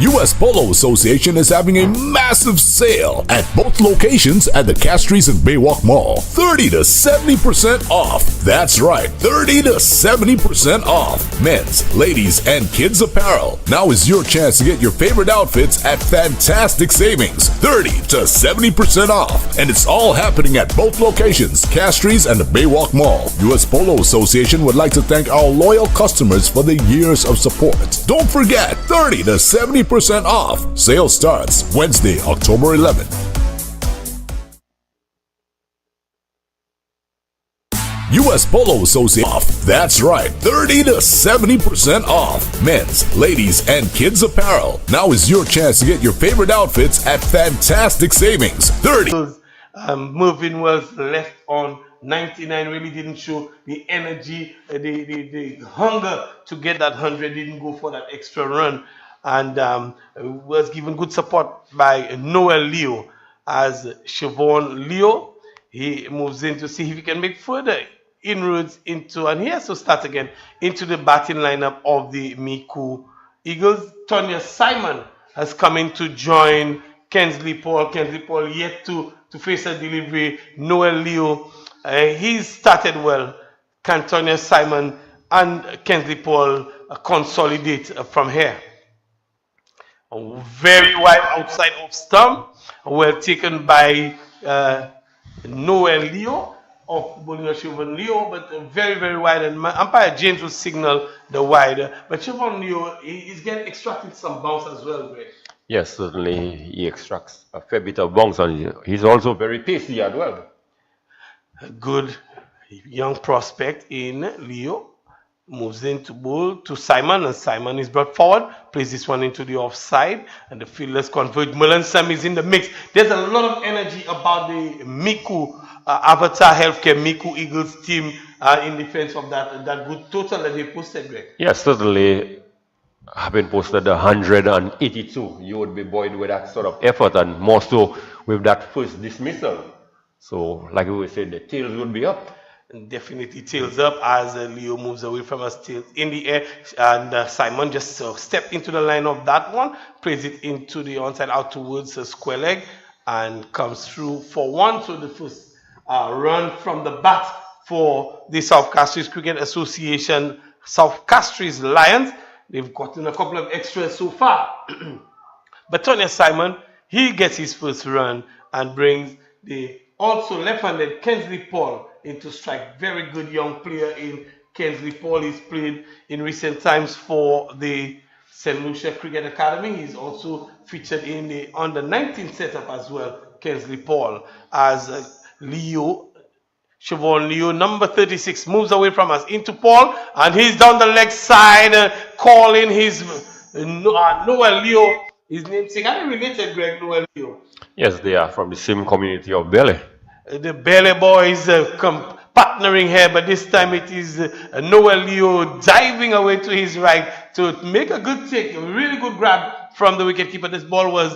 US Polo Association is having a massive sale at both locations at the Castries and Baywalk Mall. 30 to 70% off. That's right, 30 to 70% off. Men's, ladies, and kids apparel. Now is your chance to get your favorite outfits at fantastic savings. 30 to 70% off. And it's all happening at both locations, Castries and the Baywalk Mall. US Polo Association would like to thank our loyal customers for the years of support. Don't forget, 30 to 70% off. Sale starts Wednesday, October 11th. US Polo Association off. That's right, 30 to 70% off. Men's, ladies, and kids apparel. Now is your chance to get your favorite outfits at fantastic savings. 30. Mervyn was left on 99, really didn't show the energy, the hunger to get that 100, didn't go for that extra run, and was given good support by Noel Leo as Siobhan Leo. He moves in to see if he can make further inroads into, and he has to start again, into the batting lineup of the Micoud Eagles. Tonya Simon has come in to join Kensley Paul. Kensley Paul yet to face a delivery. Noel Leo, he's started well. Can Tonya Simon and Kensley Paul consolidate from here? Very wide outside of stump, well taken by Noel Leo of Bolina Siobhan Leo, but very, very wide, and umpire James will signal the wide. But Siobhan Leo is getting extracted some bounce as well, Greg. Yes, certainly he extracts a fair bit of bounce, and he's also very pacey as well. A good young prospect in Leo. Moves in to bowl to Simon, and Simon is brought forward, plays this one into the offside, and the fielders converge. Mulansam is in the mix. There's a lot of energy about the Micoud Avatar Healthcare Micoud Eagles team in defense of that good total that they posted, Greg. Yes, certainly. Having posted 182, you would be buoyed with that sort of effort, and more so with that first dismissal. So, like we said, the tails would be up. Definitely tails up as Leo moves away from us, tails in the air, and Simon just stepped into the line of that one, plays it into the onside out towards the square leg, and comes through for one. So the first run from the bat for the South Castries Cricket Association, South Castries Lions. They've gotten a couple of extras so far. But Tonya Simon, he gets his first run and brings the also left-handed Kensley Paul into strike. Very good young player in Kensley Paul. He's played in recent times for the St. Lucia Cricket Academy. He's also featured in the under-19 setup as well, Kensley Paul. As Leo, Siobhan Leo, number 36, moves away from us into Paul, and he's down the leg side, calling his Noel Leo. His namesake. Are they related, Greg, Noel Leo? Yes, they are from the same community of Bele. The Bele boys partnering here, but this time it is Noel Leo diving away to his right to make a good take, a really good grab from the wicketkeeper. This ball was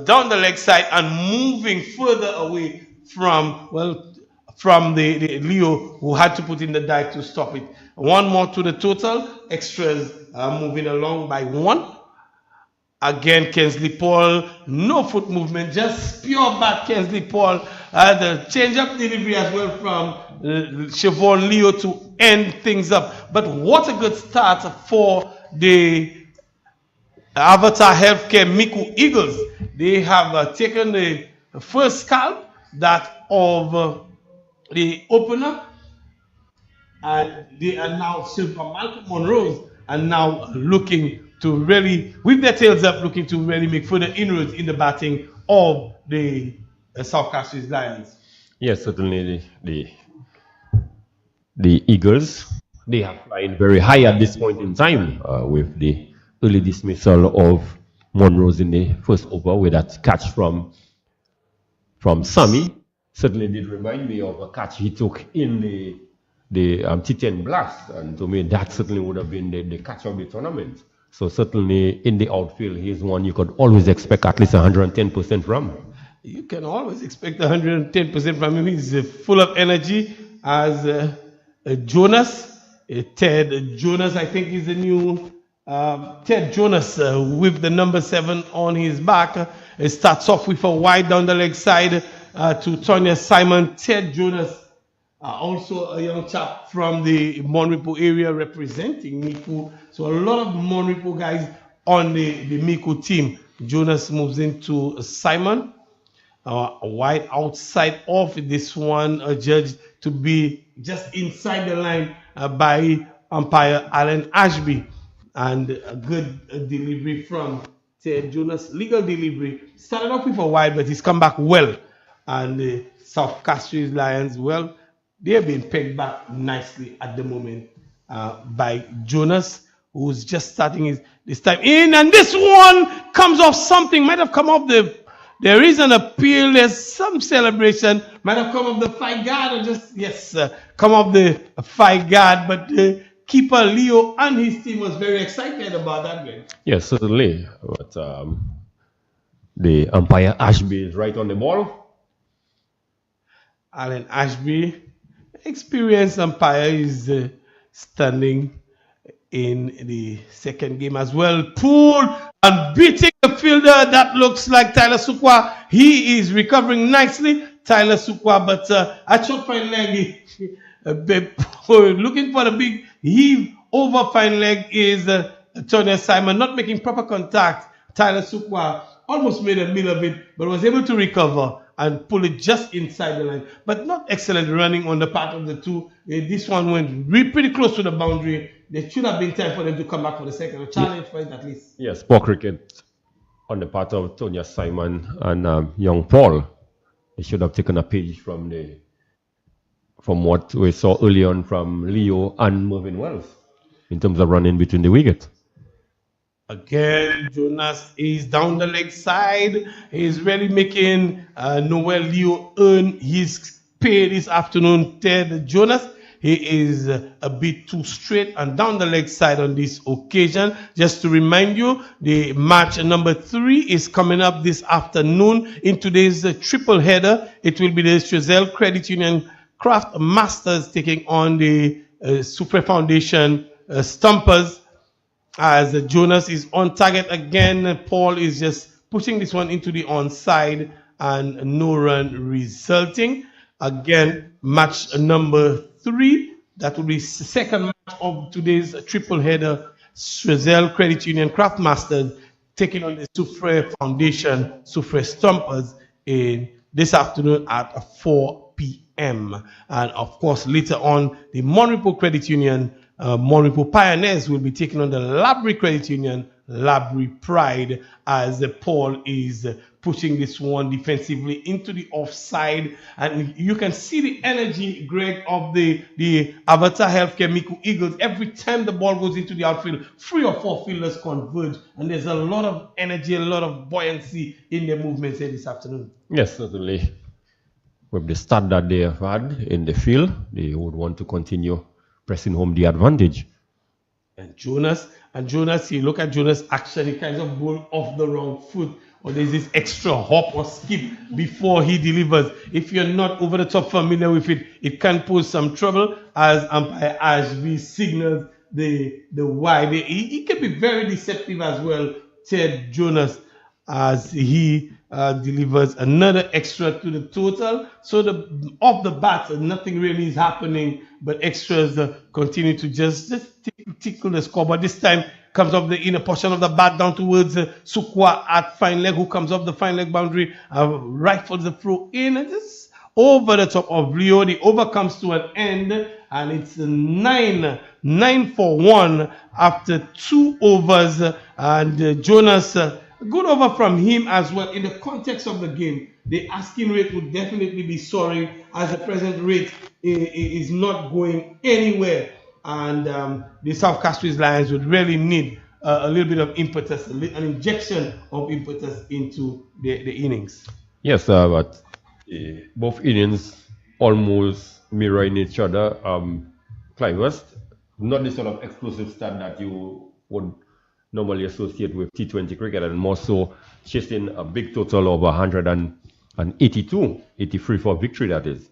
down the leg side and moving further away from, well, from the Leo, who had to put in the dive to stop it. One more to the total. Extras moving along by one. Again, Kensley Paul, no foot movement, just pure bat Kensley Paul. The change-up delivery as well from Siobhan Leo to end things up. But what a good start for the Avatar Healthcare Micoud Eagles. They have taken the first scalp, that of the opener, and they are now Silver Malcolm Monroe, and now looking to really, with their tails up, looking to really make further inroads in the batting of the South Castries Lions. Yes, certainly the Eagles, they are flying very high at this point in time with the early dismissal of Monroe in the first over with that catch from Sammy. Certainly did remind me of a catch he took in the T10 Blast, and to me that certainly would have been the catch of the tournament. So certainly in the outfield, he's one you could always expect at least 110% from. You can always expect 110% from him. He's full of energy. As Jonas, Ted Jonas, I think is the new Ted Jonas with the number 7 on his back. It starts off with a wide down the leg side to Tonya Simon. Ted Jonas, also a young chap from the Monrepo area representing Micoud. So a lot of Monrepo guys on the Micoud team. Jonas moves into Simon. A wide outside off. This one judged to be just inside the line by umpire Alan Ashby. And a good delivery from Ted Jonas. Legal delivery. Started off with a wide, but he's come back well. And the South Castries Lions, well, they have been pegged back nicely at the moment by Jonas, who's just starting this time in. And this one comes off something, might have come off there is an appeal, there's some celebration, might have come off the five guard or just, yes, come off the five guard, but keeper Leo and his team was very excited about that game. Yes, certainly. But the umpire Ashby is right on the ball. Alan Ashby, experienced umpire, is standing in the second game as well. Pulled and beating the fielder. That looks like Tyler Sukwa. He is recovering nicely, Tyler Sukwa, but at short fine leg, looking for the big heave over fine leg is Tonya Simon, not making proper contact. Tyler Sukwa almost made a meal of it, but was able to recover and pull it just inside the line. But not excellent running on the part of the two. This one went pretty close to the boundary. There should have been time for them to come back for the second, a challenge for it at least. Yes, poor cricket on the part of Tonya Simon and young Paul. They should have taken a page from what we saw early on from Leo and Mervyn Wells in terms of running between the wicket. Again, Jonas is down the leg side. He's really making Noel Leo earn his pay this afternoon. Ted Jonas, he is a bit too straight and down the leg side on this occasion. Just to remind you, the match number 3 is coming up this afternoon in today's triple header. It will be the Strazel Credit Union Craft Masters taking on the Super Foundation Stumpers. As Jonas is on target again, Paul is just pushing this one into the onside and no run resulting. Again, match number 3. That will be the second match of today's triple header. Strazel Credit Union Craft Masters taking on the Sufre Foundation Sufre Stumpers in this afternoon at 4 p.m. And of course, later on, the Monrepo Credit Union Monrepo Pioneers will be taking on the Labrie Credit Union, Labrie Pride, as Paul is pushing this one defensively into the offside. And you can see the energy, Greg, of the Avatar Healthcare Micoud Eagles. Every time the ball goes into the outfield, 3 or 4 fielders converge. And there's a lot of energy, a lot of buoyancy in their movements here this afternoon. Yes, certainly. With the start that they have had in the field, they would want to continue pressing home the advantage. And Jonas, you look at Jonas' action, he kind of goes off the wrong foot, or there's this extra hop or skip before he delivers. If you're not over the top familiar with it, it can pose some trouble, as umpire Ashby signals the wide. He can be very deceptive as well, Ted Jonas, as he delivers another extra to the total. So off the bat, nothing really is happening, but extras continue to just tickle the score. But this time comes off the inner portion of the bat down towards Sukwa at fine leg, who comes off the fine leg boundary, rifles the throw in, and just over the top of Leo. The over comes to an end, and it's 9 for 1 after 2 overs. And Jonas, good over from him as well. In the context of the game, the asking rate would definitely be soaring, as the present rate is not going anywhere. And the South Castries Lions would really need a little bit of impetus, an injection of impetus into the innings. Yes, but both innings almost mirroring each other. Clive West, not the sort of explosive start that you would normally associate with T20 cricket, and more so chasing a big total of 182, 83 for victory, that is.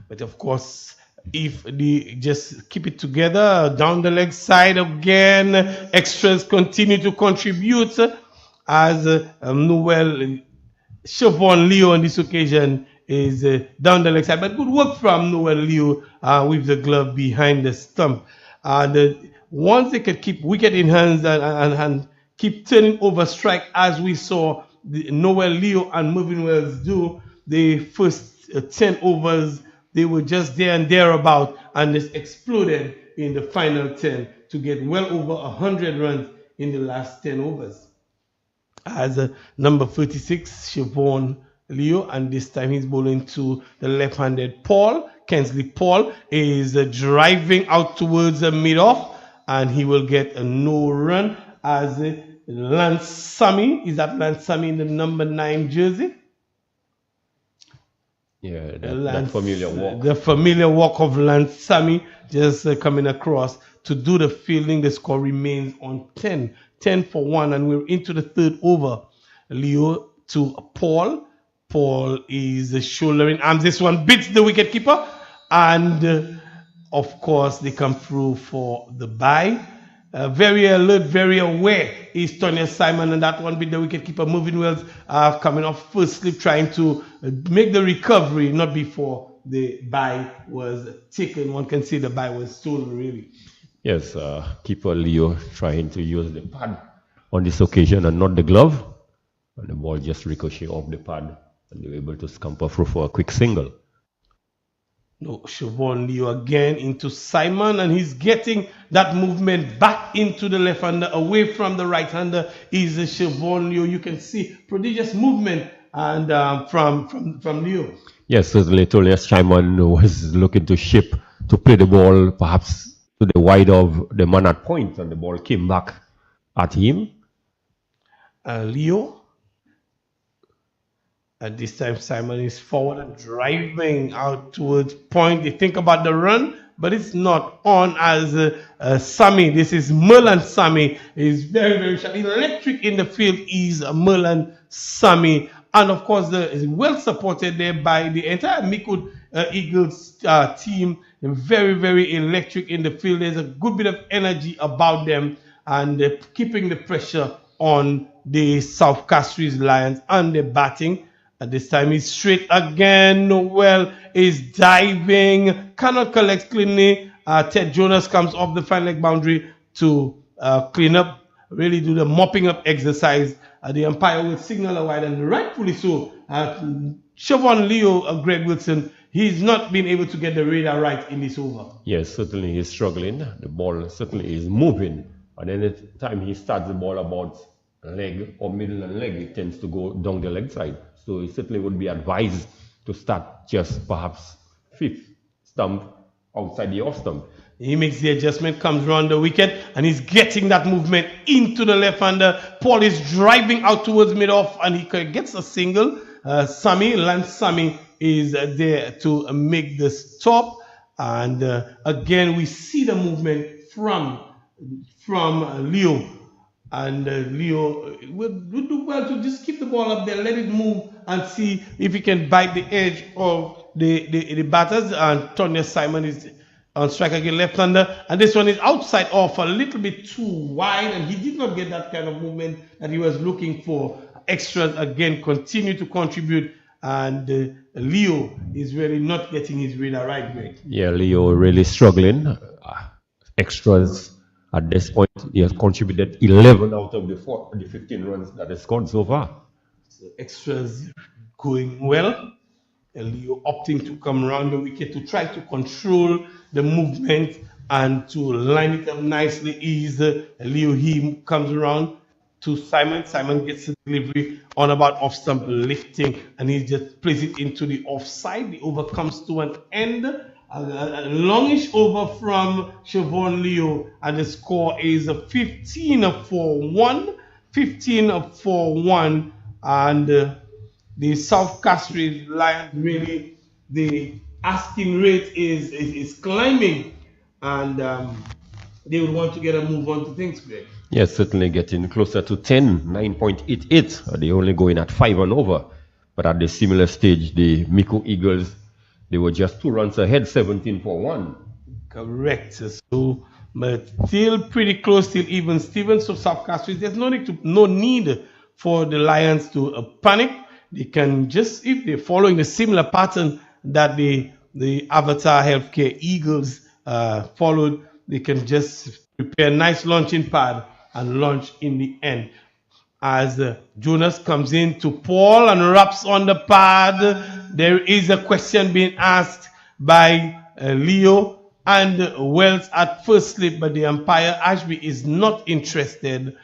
But of course, if they just keep it together, down the leg side again, extras continue to contribute as Noel Siobhan Leo on this occasion is down the leg side, but good work from Noel Leo with the glove behind the stump. Once they could keep wicket in hands and keep turning over strike as we saw Noel Leo and Mervyn Wells do, the first 10 overs, they were just there and thereabout, and this exploded in the final 10 to get well over 100 runs in the last 10 overs. As number 36, Siobhan Leo, and this time he's bowling to the left-handed Paul. Kensley Paul is driving out towards the mid-off, and he will get a no run as Lance Sammy. Is that Lance Sammy in the number 9 jersey? Yeah, that familiar walk. The familiar walk of Lance Sammy just coming across to do the fielding. The score remains on 10 for 1, and we're into the third over. Leo to Paul. Paul is shouldering arms. This one beats the wicketkeeper, and of course they come through for the bye. Very alert, very aware is Tonya Simon, and that one beat the wicketkeeper. Mervyn Wells coming off first slip, trying to make the recovery, not before the bye was taken. One can say the bye was stolen, really. Yes, keeper Leo trying to use the pad on this occasion and not the glove, and the ball just ricocheted off the pad, and they were able to scamper through for a quick single. No, Siobhan Leo again into Simon, and he's getting that movement back into the left-hander, away from the right-hander is Siobhan Leo. You can see prodigious movement and from Leo. Yes, certainly Tolia Simon was looking to ship to play the ball perhaps to the wide of the man at point, and the ball came back at him. Leo. At this time, Simon is forward and driving out towards point. They think about the run, but it's not on as Sammy. This is Merlan Sammy. He's very, very sharp. Electric in the field is Merlan Sammy. And of course, is well supported there by the entire Micoud Eagles team. Very, very electric in the field. There's a good bit of energy about them, and keeping the pressure on the South Castries Lions and the batting. At this time, he's straight again. Noel is diving. Cannot collect cleanly. Ted Jonas comes off the fine leg boundary to clean up, really do the mopping up exercise. The umpire will signal a wide, and rightfully so. Siobhan Leo, Greg Wilson, he's not been able to get the radar right in this over. Yes, certainly he's struggling. The ball certainly is moving. And any time he starts the ball about leg or middle and leg, it tends to go down the leg side. So it certainly would be advised to start just perhaps fifth stump outside the off stump. He makes the adjustment, comes around the wicket, and he's getting that movement into the left-hander. Paul is driving out towards mid-off, and he gets a single. Lance Sammy is there to make the stop. And again, we see the movement from Leo. And Leo will do well to just keep the ball up there, let it move, and see if he can bite the edge of the batters. And Tonya Simon is on strike again, left-hander. And this one is outside off, a little bit too wide, and he did not get that kind of movement that he was looking for. Extras again continue to contribute, and Leo is really not getting his radar right, Greg. Yeah, Leo really struggling. Extras. At this point, he has contributed 11 out of the 15 runs that he scored so far. So extras going well. Leo opting to come around the wicket to try to control the movement and to line it up nicely. Leo, he comes around to Simon. Simon gets the delivery on about off stump lifting, and he just plays it into the offside. The over comes to an end. A longish over from Siobhan Leo, and the score is 15-4-1. 15-4-1, and the South Castries Lions, really, the asking rate is climbing, and they would want to get a move on to things, Greg. Yes, certainly getting closer to 10, 9.88. They only going at 5 and over. But at the similar stage, the Micoud Eagles, They were just 2 runs ahead, 17 for 1. Correct. So, but still pretty close, still even. Stevens of South Castries, there's no need for the Lions to panic. They can just, if they're following the similar pattern that the Avatar Healthcare Eagles followed, they can just prepare a nice launching pad and launch in the end. As Jonas comes in to Paul and wraps on the pad, there is a question being asked by Leo and Wells at first slip, but the umpire Ashby is not interested.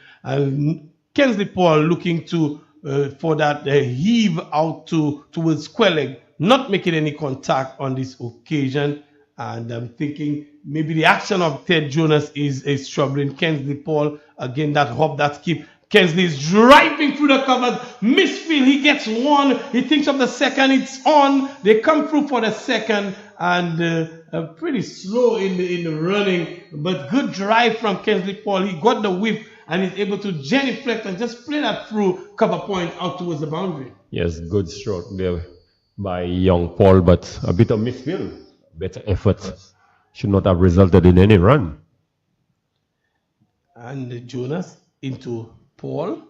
Kensley Paul looking to for that heave out towards square leg, not making any contact on this occasion. And I'm thinking maybe the action of Ted Jonas is troubling Kensley Paul. Again, that hop, that skip. Kensley is driving through the covers. Misfield, he gets one. He thinks of the second. It's on. They come through for the second. And pretty slow in the running. But good drive from Kensley Paul. He got the whip and is able to genuflect and just play that through cover point out towards the boundary. Yes, good stroke there by young Paul, but a bit of misfield. Better effort should not have resulted in any run. And Jonas into Paul,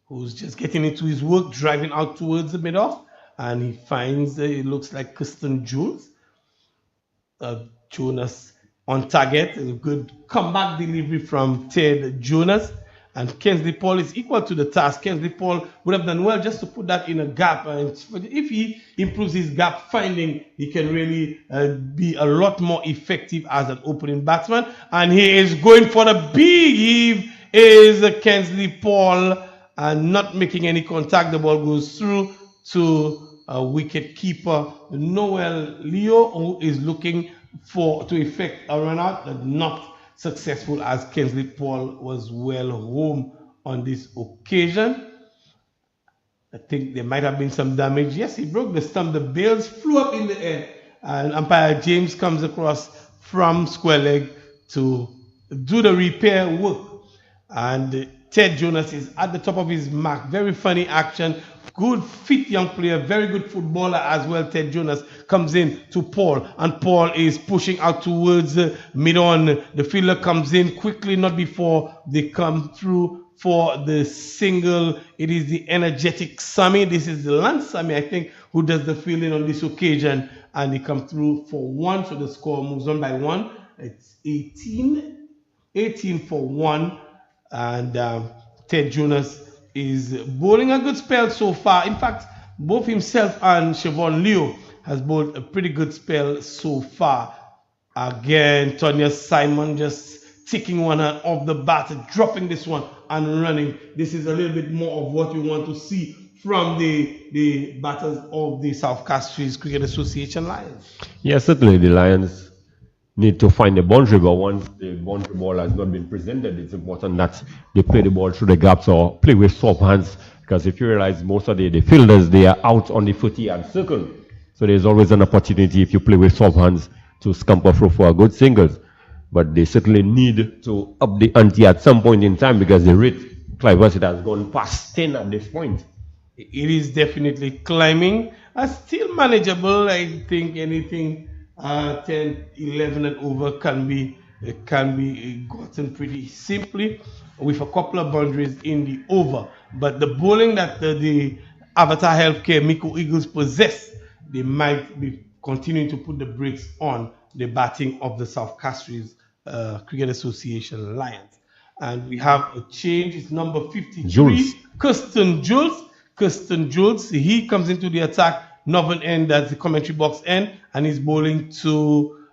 who's just getting into his work, driving out towards the mid-off, and he finds it looks like Kirsten Jules. Jonas on target, a good comeback delivery from Ted Jonas, and Kensley Paul is equal to the task. Kensley Paul would have done well just to put that in a gap, and if he improves his gap finding, he can really be a lot more effective as an opening batsman. And he is going for the big heave. Is Kensley Paul and not making any contact. The ball goes through to a wicket keeper Noel Leo, who is looking to effect a run out, but not successful as Kensley Paul was well home on this occasion. I think there might have been some damage. Yes, he broke the stump. The bails flew up in the air, and umpire James comes across from square leg to do the repair work. And Ted Jonas is at the top of his mark. Very funny action. Good fit young player. Very good footballer as well. Ted Jonas comes in to Paul. And Paul is pushing out towards mid-on. The fielder comes in quickly, not before they come through for the single. It is the energetic Sammy. This is the Lance Sammy, I think, who does the fielding on this occasion. And they come through for 1. So the score moves on by 1. It's 18 for 1. And Ted Jonas is bowling a good spell so far. In fact, both himself and Siobhan Leo has bowled a pretty good spell so far. Again, Tonya Simon just taking one hand off the bat, dropping this one and running. This is a little bit more of what you want to see from the batters of the South Castries Cricket Association Lions. Yes, certainly the Lions need to find the boundary, but once the boundary ball has not been presented, it's important that they play the ball through the gaps or play with soft hands, because if you realize most of the fielders, they are out on the 40-yard circle. So there's always an opportunity if you play with soft hands to scamper through for a good singles. But they certainly need to up the ante at some point in time, because the rate, Clive Bassett, has gone past 10 at this point. It is definitely climbing. Still manageable. I think anything 10, 11 and over can be gotten pretty simply with a couple of boundaries in the over. But the bowling that the Avatar Healthcare Micoud Eagles possess, they might be continuing to put the brakes on the batting of the South Castries Cricket Association Lions. And we have a change. It's number 53, Jules. Kirsten Jules. Kirsten Jules, he comes into the attack northern end, that's the commentary box end, and he's bowling to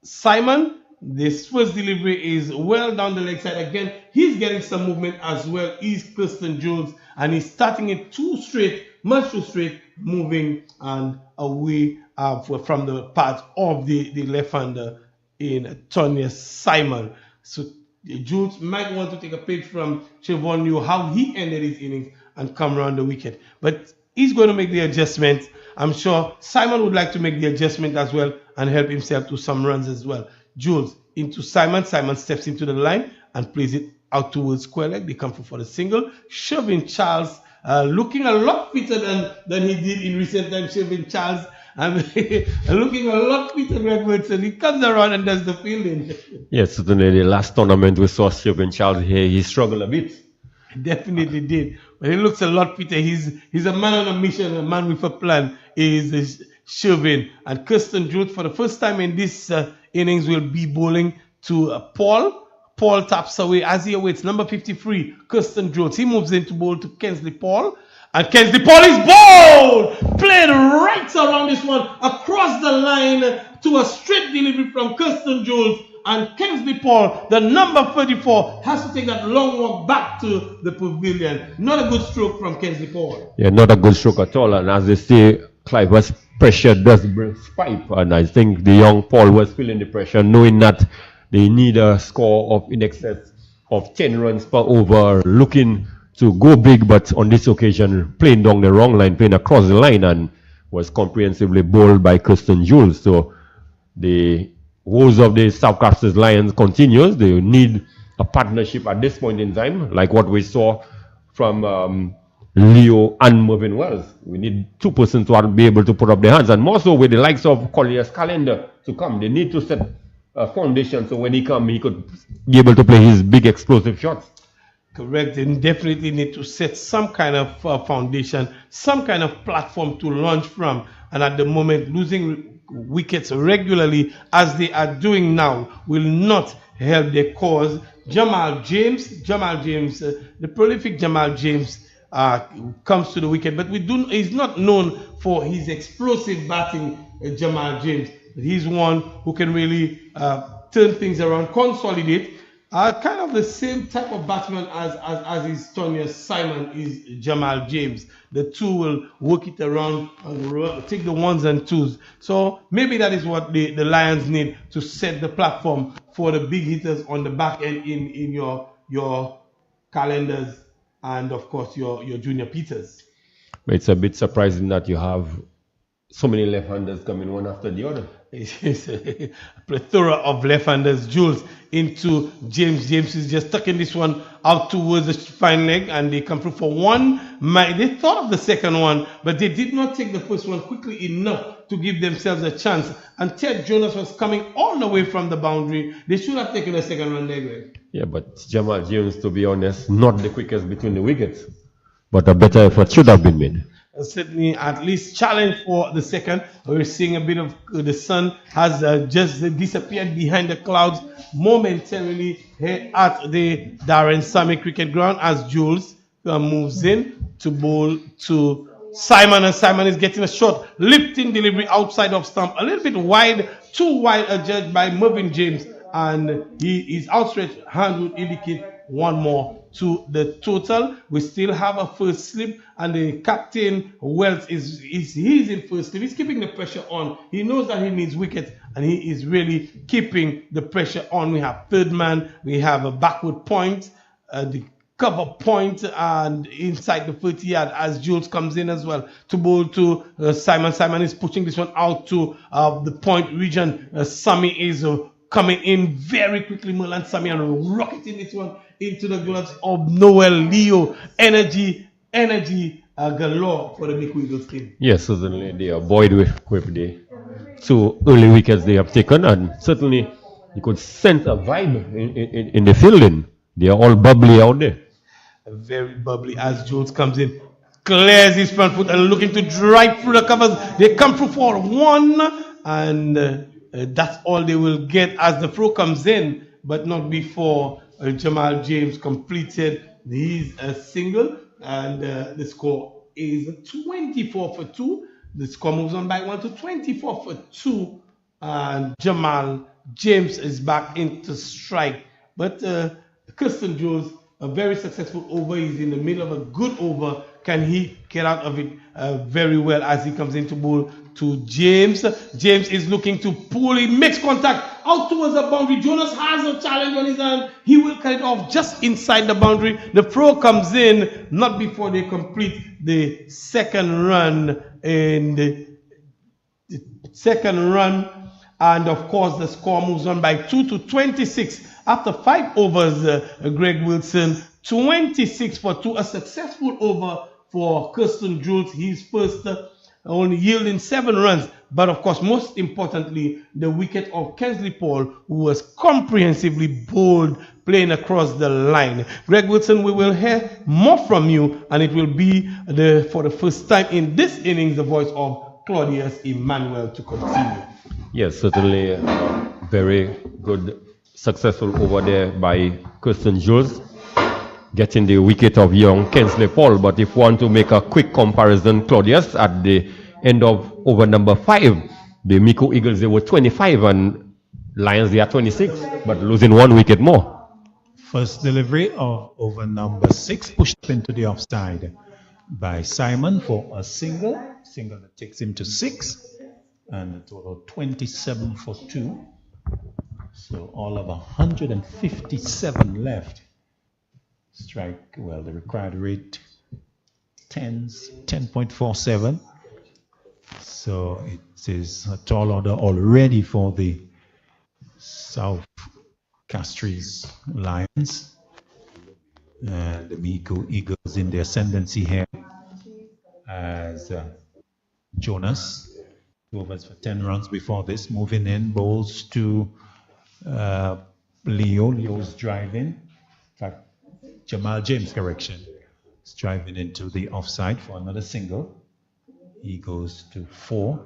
Simon. This first delivery is well down the leg side. Again, he's getting some movement as well. He's Kirsten Jules, and he's starting it too straight, much too straight, moving and away from the path of the left-hander in Tonya Simon. So Jules might want to take a page from Siobhan Liu, how he ended his innings and come around the wicket. But he's going to make the adjustment. I'm sure Simon would like to make the adjustment as well and help himself to some runs as well. Jules into Simon. Simon steps into the line and plays it out towards square leg. They come for the single. Shervin Charles looking a lot fitter than he did in recent times. Shervin Charles I'm looking a lot fitter Greg Woodson. He comes around and does the fielding. Yes, certainly the last tournament we saw Stephen Charles here, he struggled a bit. Definitely did. But he looks a lot fitter. He's a man on a mission, a man with a plan. Is Shervin. And Kirsten Jules, for the first time in this innings, will be bowling to Paul. Paul taps away as he awaits. Number 53, Kirsten Jules. He moves in to bowl to Kensley Paul. And Kensley Paul is bowled! Played right around this one, across the line to a straight delivery from Kirsten Jules. And Kensley Paul, the number 34, has to take that long walk back to the pavilion. Not a good stroke from Kensley Paul. Yeah, not a good stroke at all. And as they say, Cliver's pressure does bring pipe. And I think the young Paul was feeling the pressure, knowing that they need a score of in excess of 10 runs per over, looking to go big, but on this occasion, playing down the wrong line, playing across the line, and was comprehensively bowled by Kirsten Jules. So the woes of the South Castries Lions continues. They need a partnership at this point in time, like what we saw from Leo and Mervyn Wells. We need two persons to be able to put up their hands, and more so with the likes of Collier's calendar to come. They need to set a foundation so when he comes, he could be able to play his big explosive shots. Correct. They definitely need to set some kind of foundation, some kind of platform to launch from. And at the moment, losing wickets regularly, as they are doing now, will not help their cause. Jamal James, the prolific Jamal James comes to the wicket, but he's not known for his explosive batting, Jamal James. But he's one who can really turn things around, consolidate. Kind of the same type of batsman as is Tonya Simon is Jamal James. The two will work it around and take the ones and twos. So maybe that is what the Lions need to set the platform for the big hitters on the back end in your calendars and of course your Junior Peters. It's a bit surprising that you have so many left-handers coming one after the other. It's a plethora of left-handers. Jules into James. James is just tucking this one out towards the fine leg, and they come through for one. They thought of the second one, but they did not take the first one quickly enough to give themselves a chance. And Ted Jonas was coming all the way from the boundary. They should have taken a second run there, Greg. Yeah, but Jamal James, to be honest, not the quickest between the wickets, but a better effort should have been made. Certainly at least challenge for the second. We're seeing a bit of the sun has just disappeared behind the clouds momentarily here at the Darren Sammy cricket ground as Jules moves in to bowl to Simon, and Simon is getting a short lifting delivery outside of stump, a little bit wide, too wide adjudged by Mervyn James, and his outstretched hand would indicate one more to the total. We still have a first slip, and the captain Wells he's in first slip. He's keeping the pressure on. He knows that he needs wickets, and he is really keeping the pressure on. We have third man, we have a backward point, the cover point, and inside the 30 yard as Jules comes in as well to bowl to Simon. Simon is pushing this one out to the point region. Sammy is coming in very quickly, Merlan Sammy, and rocketing this one into the gloves of Noel Leo. Energy galore for the Micoud Eagles team. Yes, certainly they are buoyed with the two early wickets they have taken, and certainly you could sense a vibe in the fielding. They are all bubbly out there. Very bubbly as Jules comes in, clears his front foot and looking to drive through the covers. They come through for one, and that's all they will get as the throw comes in, but not before Jamal James completed his single, and the score is 24 for 2. The score moves on by 1 to 24 for 2, and Jamal James is back into strike. But Kirsten Jules, a very successful over. He's in the middle of a good over. Can he get out of it very well as he comes into bowl to James? James is looking to pull. He makes contact out towards the boundary. Jonas has a challenge on his hand. He will cut it off just inside the boundary. The throw comes in not before they complete the second run. And of course, the score moves on by 2 to 26. After 5 overs, Greg Wilson, 26 for 2. A successful over for Kirsten Jules, his first only yielding 7 runs. But of course, most importantly, the wicket of Kensley Paul, who was comprehensively bowled playing across the line. Greg Wilson, we will hear more from you, and it will be for the first time in this innings the voice of Claudius Emmanuel to continue. Yes, certainly very good, successful over there by Kirsten Jules, getting the wicket of young Kensley Paul. But if you want to make a quick comparison, Claudius, at the end of over number 5, the Micoud Eagles, they were 25 and Lions, they are 26, but losing 1 wicket more. First delivery of over number 6, pushed into the offside by Simon for a single that takes him to 6, and a total 27 for 2. So all of 157 left. Strike, well, the required rate 10.47. So it is a tall order already for the South Castries Lions. And the Micoud Eagles in the ascendancy here as Jonas, 2 overs for 10 runs before this, moving in, bowls to Leo's driving. In fact, Jamal James, correction, is driving into the offside for another single. He goes to 4,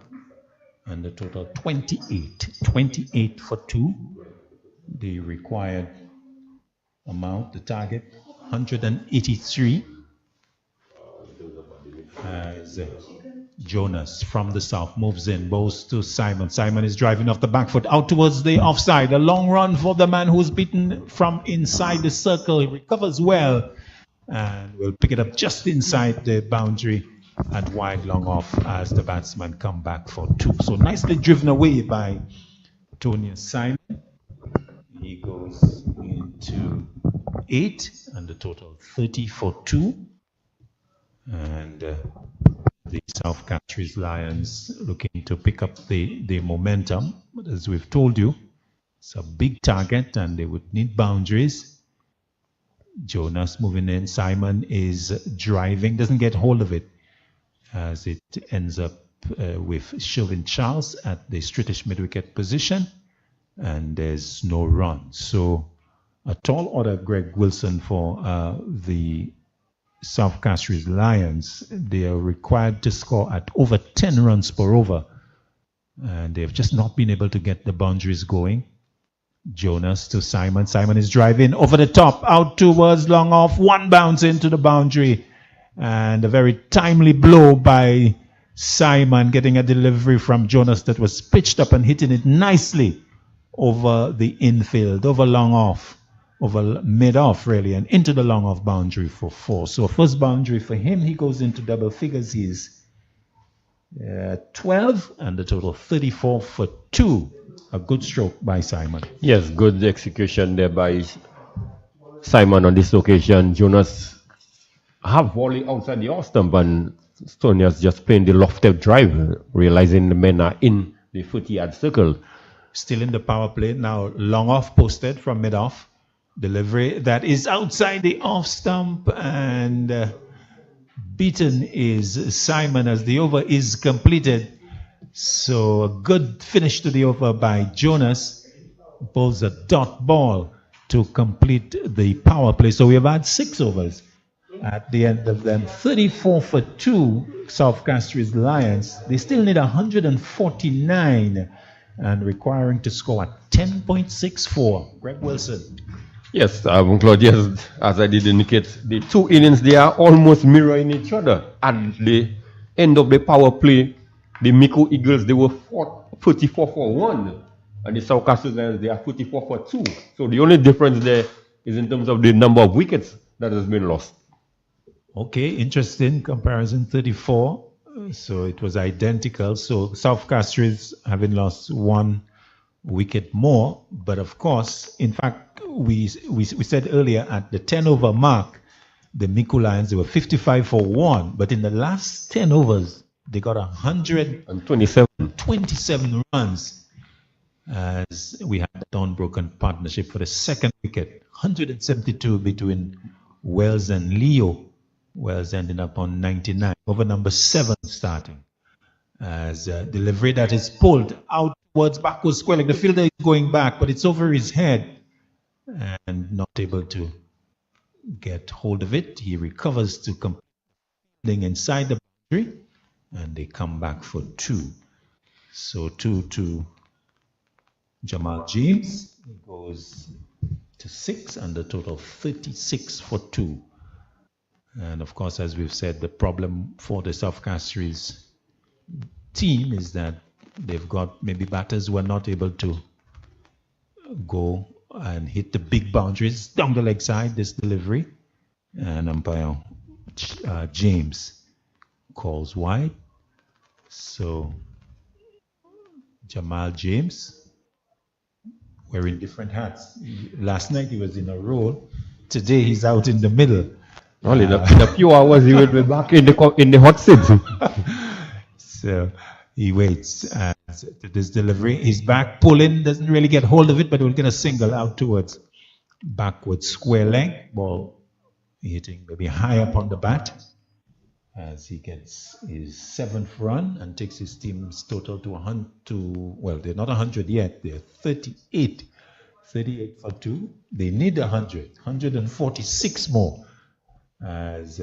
and the total 28 for 2. The required amount, the target, 183. As Jonas from the south moves in, bowls to Simon. Simon is driving off the back foot out towards the offside. A long run for the man who's beaten from inside the circle. He recovers well and will pick it up just inside the boundary and wide long off as the batsman come back for 2. So nicely driven away by Tony Simon. He goes into 8 and the total 30 for 2. And the South Castries Lions looking to pick up the momentum. But as we've told you, it's a big target and they would need boundaries. Jonas moving in. Simon is driving, doesn't get hold of it as it ends up with Shelvin Charles at the British mid-wicket position. And there's no run. So a tall order, Greg Wilson, for the South Castries Lions. They are required to score at over 10 runs per over. And they've just not been able to get the boundaries going. Jonas to Simon. Simon is driving over the top, out towards long off. 1 bounce into the boundary. And a very timely blow by Simon, getting a delivery from Jonas that was pitched up and hitting it nicely over the infield, over long off, over mid-off really, and into the long off boundary for 4. So first boundary for him, he goes into double figures. He's 12 and the total 34 for 2. A good stroke by Simon. Yes, good execution there by Simon on this occasion. Jonas have volley outside the off stump and Stonia's just playing the lofted drive, realizing the men are in the 40-yard circle. Still in the power play now. Long off posted from mid off. Delivery that is outside the off stump and beaten is Simon as the over is completed. So a good finish to the over by Jonas. Bowls a dot ball to complete the power play. So we have had 6 overs at the end of them. 34 for 2 South Castries Lions. They still need 149 and requiring to score at 10.64. Greg Wilson. Yes, Claudius, as I did indicate, the 2 innings, they are almost mirroring each other. At the end of the power play, the Micoud Eagles, they were 44 for 1. And the South Castries Lions, they are 44 for 2. So the only difference there is in terms of the number of wickets that has been lost. Okay, interesting comparison, 34. So it was identical. So South Castries having lost 1 wicket more. But of course, in fact, we said earlier at the 10 over mark, the Micoud Lions, they were 55 for 1. But in the last 10 overs, they got 127 runs. As we had the unbroken partnership for the second wicket, 172 between Wells and Leo. Wells ending up on 99. Over number 7 starting. as a delivery that is pulled out towards backwards square leg. The fielder is going back, but it's over his head and not able to get hold of it. He recovers to completing inside the boundary, and they come back for 2. So 2 to Jamal James. He goes to 6, and the total 36 for 2. And of course, as we've said, the problem for the South Castries team is that they've got maybe batters who are not able to go and hit the big boundaries down the leg side, this delivery. And umpire James calls wide. So Jamal James wearing different hats. Last night he was in a role. Today he's out in the middle. Only in a few hours he will be back in the hot seat. So he waits as this delivery. He's back, pulling, doesn't really get hold of it, but will get a single out towards backwards square leg. Ball hitting maybe high up on the bat as he gets his 7th run and takes his team's total to 100. Well, they're not 100 yet. They're 38. 38 for 2. They need 100. 146 more as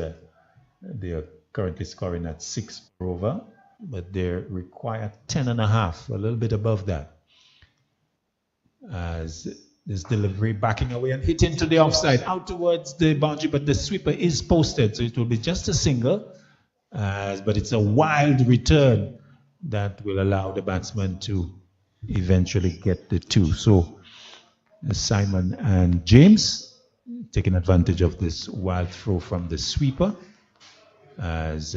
they are currently scoring at 6 per over, but they require 10.5, a little bit above that. As this delivery backing away and hit into the offside, out towards the boundary, but the sweeper is posted, so it will be just a single. But it's a wild return that will allow the batsman to eventually get the 2. So Simon and James taking advantage of this wild throw from the sweeper as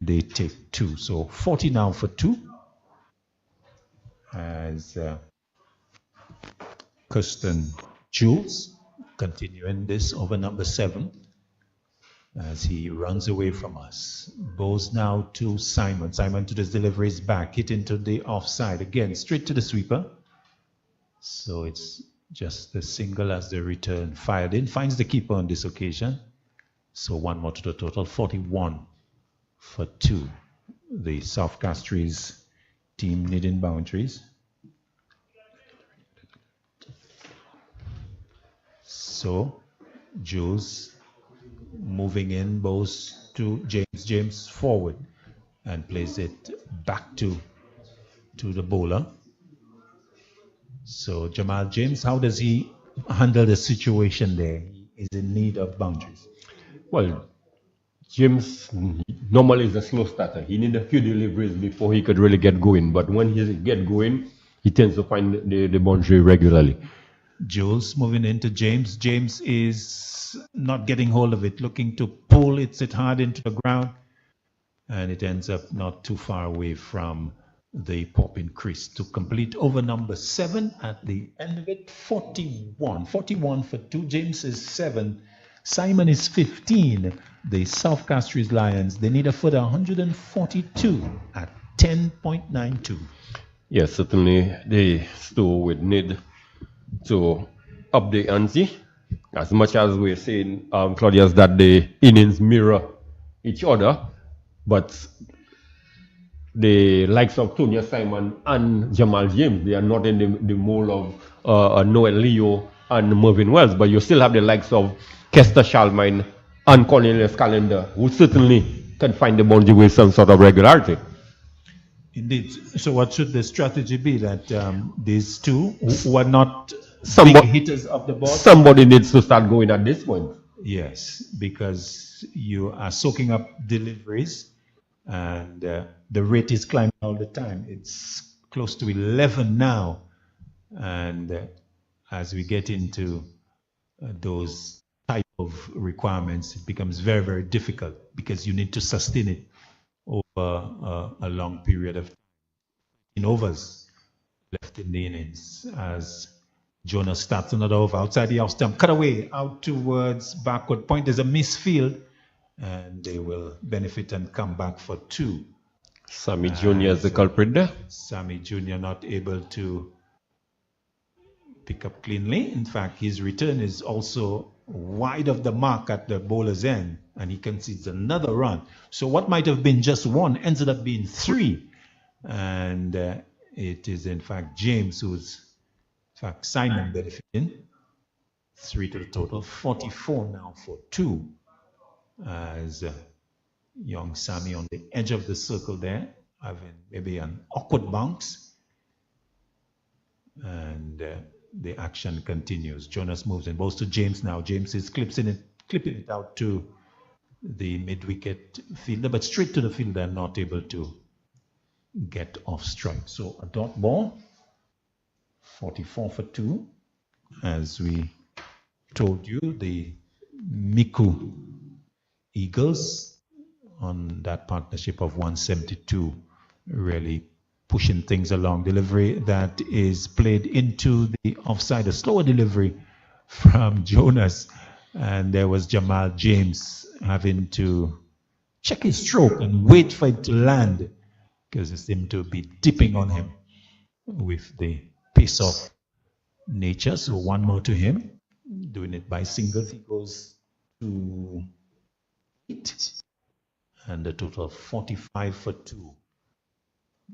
they take 2. So 40 now for 2 as Kirsten Jules continuing this over number 7 as he runs away from us. Bowls now to Simon. Simon to this delivery is back, hit into the offside again, straight to the sweeper. So it's just the single as the return fired in, finds the keeper on this occasion. So 1 more to the total, 41 for 2. The South Castries team needing boundaries. So Jules moving in, bows to James. James forward and plays it back to the bowler. So Jamal James, how does he handle the situation there? He is in need of boundaries. Well, James normally is a slow starter. He needs a few deliveries before he could really get going. But when he gets going, he tends to find the boundary regularly. Jules moving into James. James is not getting hold of it, looking to pull it hard into the ground. And it ends up not too far away from the popping crease to complete over number 7 at the end of it. 41 for 2. James is 7. Simon is 15. The South Castries Lions, they need a further 142 at 10.92. Yes, certainly they still would need to up the ante. As much as we're saying, Claudius, that the innings mirror each other, but the likes of Tonya Simon and Jamal James, they are not in the mold of Noel Leo and Mervyn Wells, but you still have the likes of Kester Shalmine and Cornelius Calendar, who certainly can find the boundary with some sort of regularity. Indeed. So what should the strategy be? That these two who are not big hitters of the ball? Somebody needs to start going at this point. Yes, because you are soaking up deliveries and the rate is climbing all the time. It's close to 11 now. And as we get into those type of requirements, it becomes very, very difficult because you need to sustain it over a long period of time. In overs left in the innings as Jonas starts another over outside the off stump, cut away out towards backward point. There's a misfield and they will benefit and come back for 2. Sammy Jr. is the culprit there. Sammy Jr. not able to pick up cleanly. In fact, his return is also wide of the mark at the bowler's end and he concedes another run. So what might have been just 1 ends up being 3 And it is in fact James who's, in fact, Simon benefiting. 3 to the total, 44 now for 2. As young Sammy on the edge of the circle there, having maybe an awkward bounce. And the action continues. Jonas moves in, goes to James now. James is clipping it out to the mid-wicket fielder, but straight to the fielder, not able to get off strike. So a dot ball, 44 for 2. As we told you, the Micoud Eagles on that partnership of 172 really pushing things along. Delivery that is played into the offside, a slower delivery from Jonas, and there was Jamal James having to check his stroke and wait for it to land because it seemed to be dipping on him with the pace of nature. So one more to him, doing it by singles. He goes to 8 and a total of 45 for 2.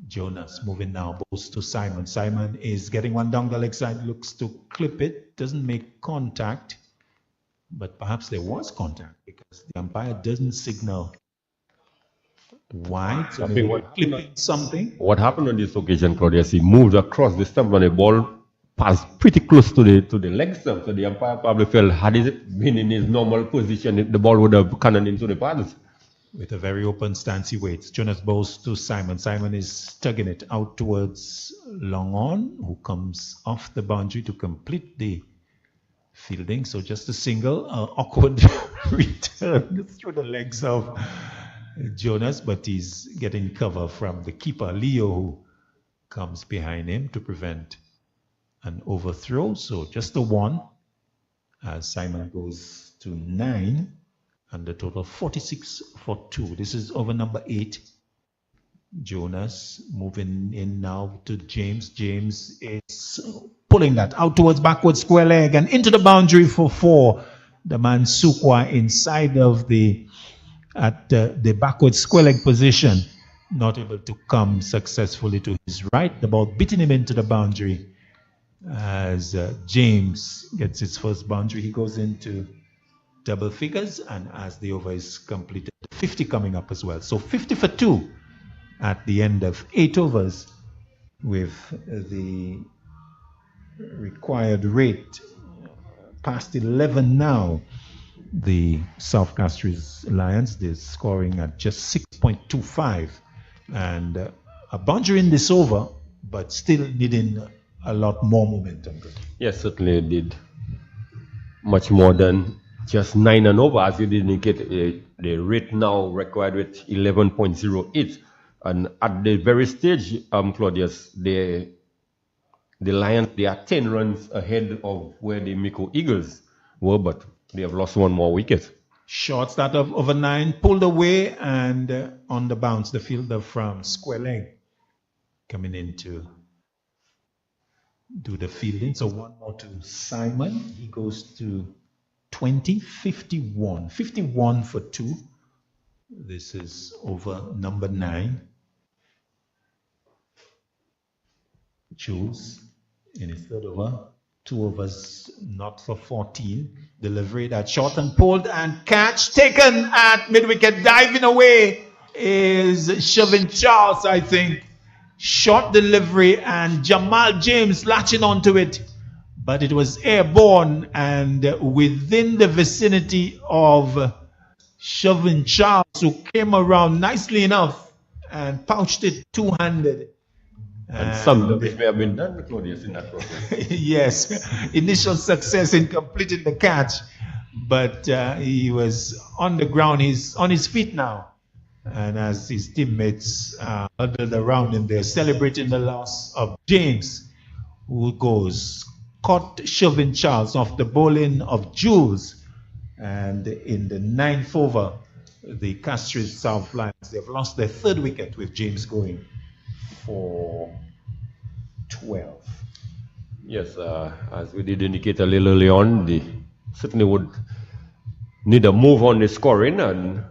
Jonas moving now, goes to Simon. Simon is getting one down the leg side, looks to clip it, doesn't make contact, but perhaps there was contact because the umpire doesn't signal wide. So clipping something. What happened on this occasion, Claudius, he moved across the stump and the ball passed pretty close to the leg stump. So the umpire probably felt, had it been in his normal position, the ball would have cannoned into the pads. With a very open stance, he waits. Jonas bows to Simon. Simon is tugging it out towards Long On, who comes off the boundary to complete the fielding. So just a single, awkward return through the legs of Jonas, but he's getting cover from the keeper, Leo, who comes behind him to prevent an overthrow. So just the 1 as Simon goes to 9. And the total 46 for 2. This is over number 8. Jonas moving in now to James. James is pulling that out towards backward square leg and into the boundary for 4. The man Sukwa inside of the backward square leg position, not able to come successfully to his right. The ball beating him into the boundary as James gets his first boundary. He goes into double figures, and as the over is completed, 50 coming up as well. So 50 for 2 at the end of 8 overs, with the required rate past 11 now. The South Castries Lions, they're scoring at just 6.25, and a boundary in this over, but still needing a lot more momentum. Yes, certainly did much more than just 9 and over, as you did indicate. The rate now required with 11.08, and at the very stage, Claudius, the Lions, they are 10 runs ahead of where the Micoud Eagles were, but they have lost 1 more wicket. Short start of over 9, pulled away, and on the bounce, the fielder from square leg coming in to do the fielding. So 1 more to Simon. He goes to 20, 51. 51 for 2. This is over number 9. Jules in his third over. 2 overs, not for 14. Delivery that short and pulled, and catch taken at mid-wicket. Diving away is Shovin Charles, I think. Short delivery, and Jamal James latching onto it, but it was airborne and within the vicinity of Shovin Charles, who came around nicely enough and pouched it two-handed. And some damage may have been done, Claudius, in that process. Yes, initial success in completing the catch, but he was on the ground. He's on his feet now, and as his teammates huddled around him, they're celebrating the loss of James, who goes caught Shovin Charles off the bowling of Jules, and in the 9th over, the Castries South Lions, they've lost their 3rd wicket with James going for 12. Yes, as we did indicate a little early on, they certainly would need a move on the scoring, and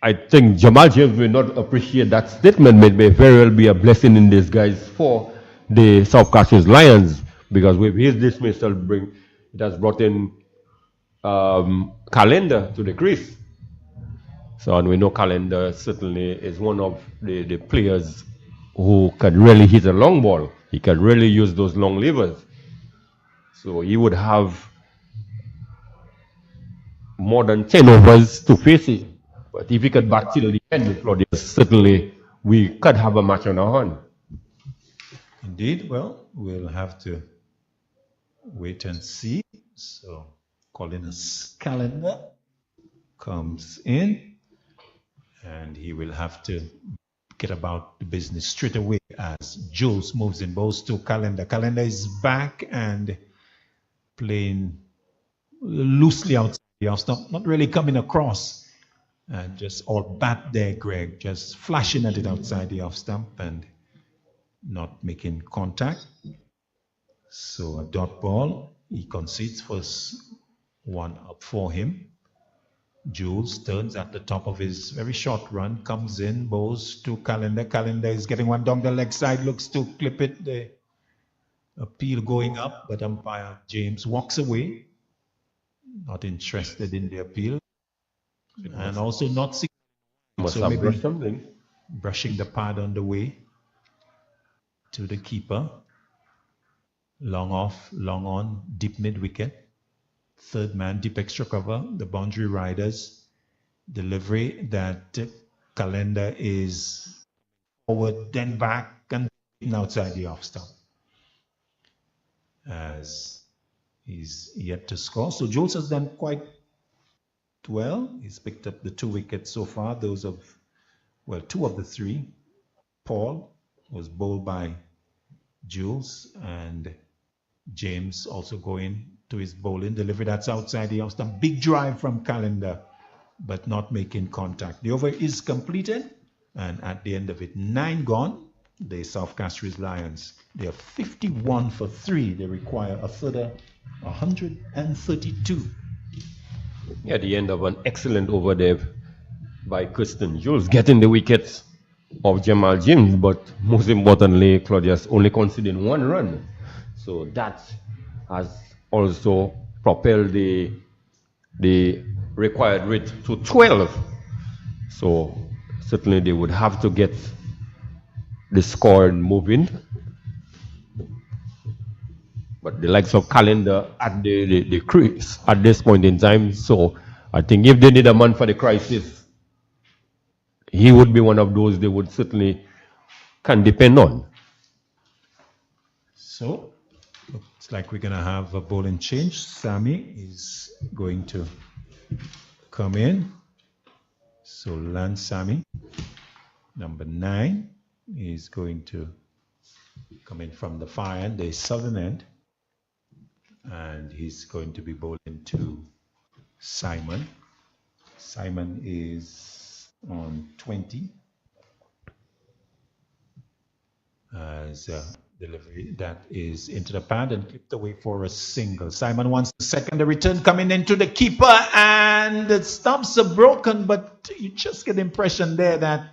I think Jamal James may not appreciate that statement. May very well be a blessing in disguise for the South Castries Lions, because with his dismissal, it has brought in Calendar to the crease. So, and we know Calendar certainly is one of the players who can really hit a long ball. He can really use those long levers. So he would have more than 10 overs to face it. But if he could bat till the end, Claudius, certainly we could have a match on our hand. Indeed. Well, we'll have to wait and see. So, Colin's Calendar comes in, and he will have to get about the business straight away as Jules moves in balls to Calendar. Calendar is back and playing loosely outside the off stump, not really coming across, and just all bat there, Greg, just flashing at it outside the off stump and not making contact. So a dot ball. He concedes first one up for him. Jules turns at the top of his very short run, comes in, bowls to Calendar. Calendar is getting one down the leg side, looks to clip it. The appeal going up, but umpire James walks away. Not interested in the appeal. And also not so maybe brushing the pad on the way to the keeper. Long off, long on, deep mid wicket. Third man, deep extra cover. The boundary riders. Delivery that Calendar is forward, then back, and outside the off stump. As he's yet to score. So Jules has done quite well. He's picked up the 2 wickets so far. Those of, well, 2 of the 3. Paul was bowled by Jules, and James also going to his bowling delivery. That's outside the off stump. Big drive from Calendar, but not making contact. The over is completed, and at the end of it, 9 gone. The South Castries Lions, they are 51 for 3. They require a further 132. At the end of an excellent over there by Kirsten Jules, getting the wickets of Jamal James, but most importantly, Claudius only conceding 1 run. So that has also propelled the required rate to 12. So certainly they would have to get the score moving. But the likes of Calendar at the crease at this point in time. So I think if they need a man for the crisis, he would be one of those they would certainly can depend on. So looks like we're going to have a bowling change. Sammy is going to come in. So Lance Sammy, number 9, is going to come in from the far end, the southern end. And he's going to be bowling to Simon. Simon is on 20. As delivery that is into the pad and clipped away for a single. Simon wants the second. The return coming into the keeper, and the stumps are broken, but you just get the impression there that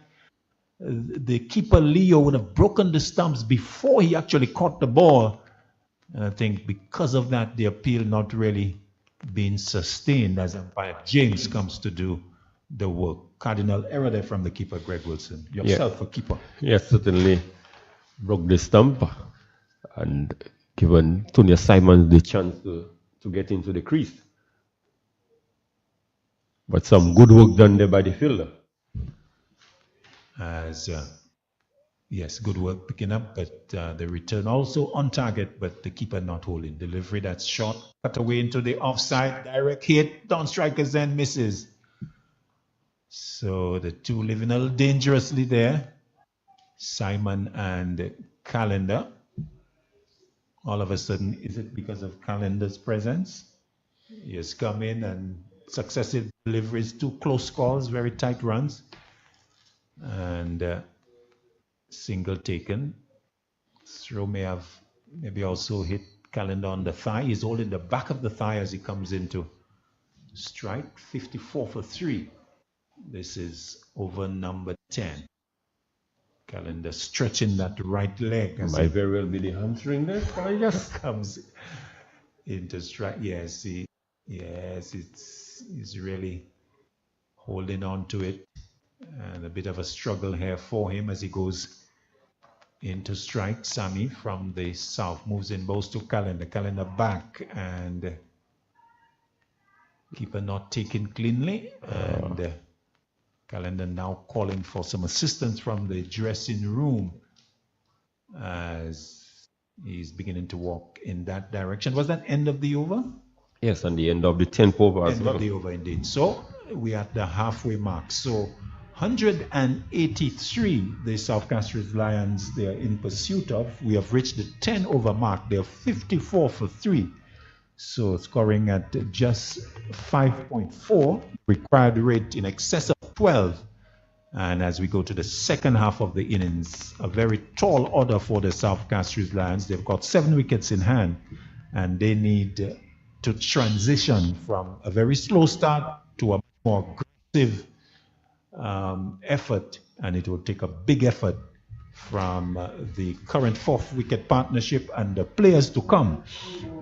the keeper Leo would have broken the stumps before he actually caught the ball. And I think because of that, the appeal not really being sustained as umpire James comes to do the work. Cardinal error there from the keeper, Greg Wilson. Yourself a keeper. Yes, certainly broke the stump and given Tonya Simons the chance to get into the crease. But some good work done there by the fielder. As yes, good work picking up, but the return also on target, but the keeper not holding. Delivery that's short, cut away into the offside, direct hit, down strikers and misses. So the two living a little dangerously there, Simon and Calendar. All of a sudden, is it because of Calendar's presence? He has come in and successive deliveries, 2 close calls, very tight runs, and single taken. Throw may have maybe also hit Calendar on the thigh. He's holding the back of the thigh as he comes into strike. 54 for 3. This is over number 10. Calendar stretching that right leg as Might very well be the hamstring there. I guess comes into strike. Yes, he's really holding on to it, and a bit of a struggle here for him as he goes into strike. Sammy from the south moves in, bows to Calendar back, and keeper not taken cleanly, and Calendar now calling for some assistance from the dressing room as he's beginning to walk in that direction. Was that end of the over? yes, and the end of the 10th over as End well. of the over indeed. So we're at the halfway mark. So 183 the South Castries Lions they are in pursuit of. We have reached the 10 over mark. They're 54 for 3. So scoring at just 5.4, required rate in excess of 12. And as we go to the second half of the innings, a very tall order for the South Castries Lions. They've got 7 wickets in hand, and they need to transition from a very slow start to a more aggressive effort, and it will take a big effort from the current 4th wicket partnership and the players to come.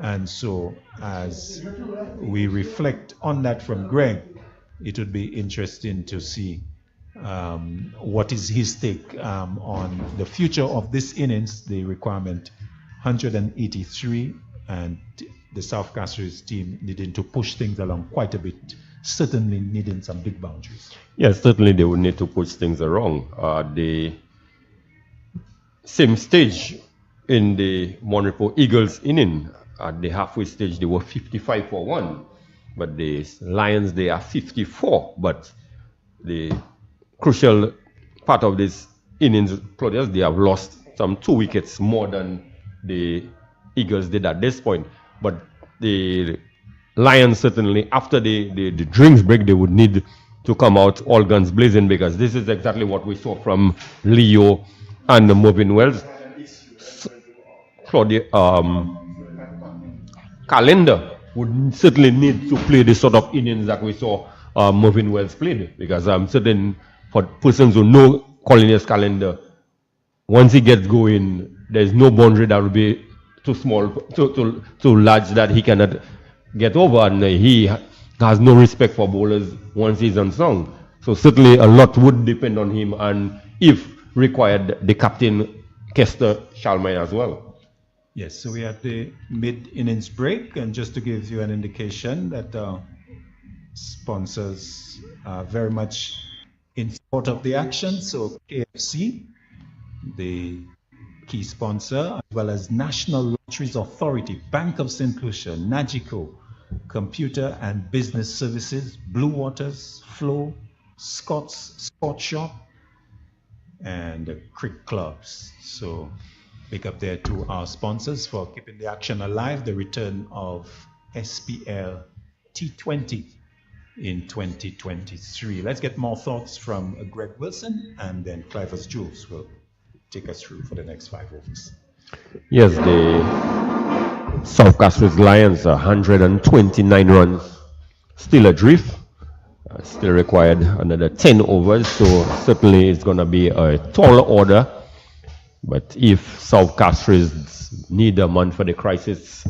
And so as we reflect on that from Greg, it would be interesting to see what is his take on the future of this innings. The requirement 183, and the South Castries team needing to push things along quite a bit, certainly needing some big boundaries. Yes, certainly they would need to push things around. The same stage in the Monrepo Eagles inning, at the halfway stage they were 55 for 1, but the Lions they are 54. But the crucial part of this innings, Claudius, they have lost some 2 wickets more than the Eagles did at this point. But the Lions certainly, after the drinks break, they would need to come out all guns blazing, because this is exactly what we saw from Leo and Mervyn Wells. Claudia, Calendar would certainly need to play the sort of innings that we saw Mervyn Wells played, because I'm certain for persons who know Colliner's Calendar, once he gets going, there's no boundary that will be too small, too large that he cannot get over, and he has no respect for bowlers once he's unsung. So certainly a lot would depend on him, and if required, the captain Kester Shalmay as well. Yes, so we had the mid-innings break, and just to give you an indication that sponsors are very much in support of the action. So KFC, the key sponsor, as well as National Lotteries Authority, Bank of St. Lucia, Nagico, Computer and Business Services, Blue Waters, Flow, Scott's Sport Shop, and Crick Clubs. So big up there to our sponsors for keeping the action alive. The return of SPLT20 in 2023. Let's get more thoughts from Greg Wilson, and then Clivers Jules will take us through for the next 5 overs. Yes, the South Castries Lions are 129 runs, still adrift, still required another 10 overs, so certainly it's going to be a tall order. But if South Castries need a man for the crisis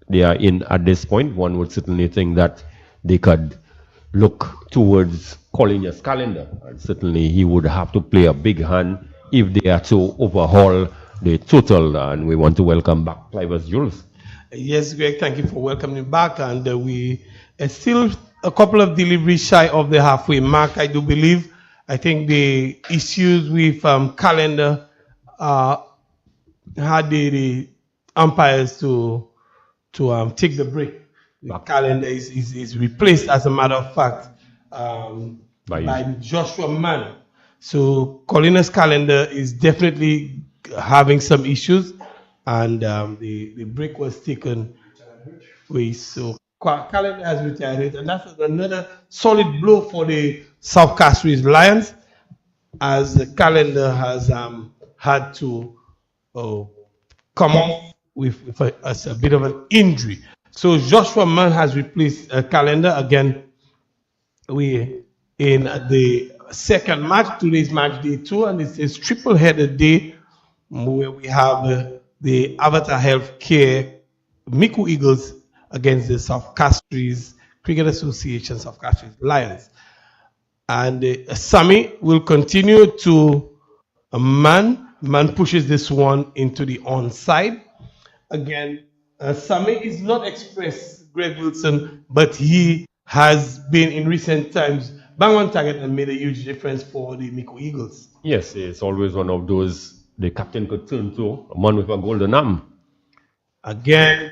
they are in at this point, one would certainly think that they could look towards Colliner's Calendar, and certainly he would have to play a big hand if they are to overhaul the total. And we want to welcome back Clivers Jules. Yes, Greg, thank you for welcoming back. And we are still a couple of deliveries shy of the halfway mark, I do believe. I think the issues with Calendar had the umpires to take the break. The Calendar is replaced, as a matter of fact, by Joshua Mann. So Colliner's Calendar is definitely having some issues, and the break was taken away. So Calendar has retired, and that's another solid blow for the South Castries Lions, as the Calendar has had to come off with a bit of an injury. So Joshua Mann has replaced Calendar. Again, we in the second match. Today's match day 2, and it's a triple-headed day where we have the Avatar Healthcare Micoud Eagles against the South Castries Cricket Association, South Castries Lions. And Sammy will continue to man pushes this one into the onside. Again, Sammy is not express Greg Wilson, but he has been in recent times bang on target and made a huge difference for the Micoud Eagles. Yes, it's always one of those the captain could turn to, a man with a golden arm. Again,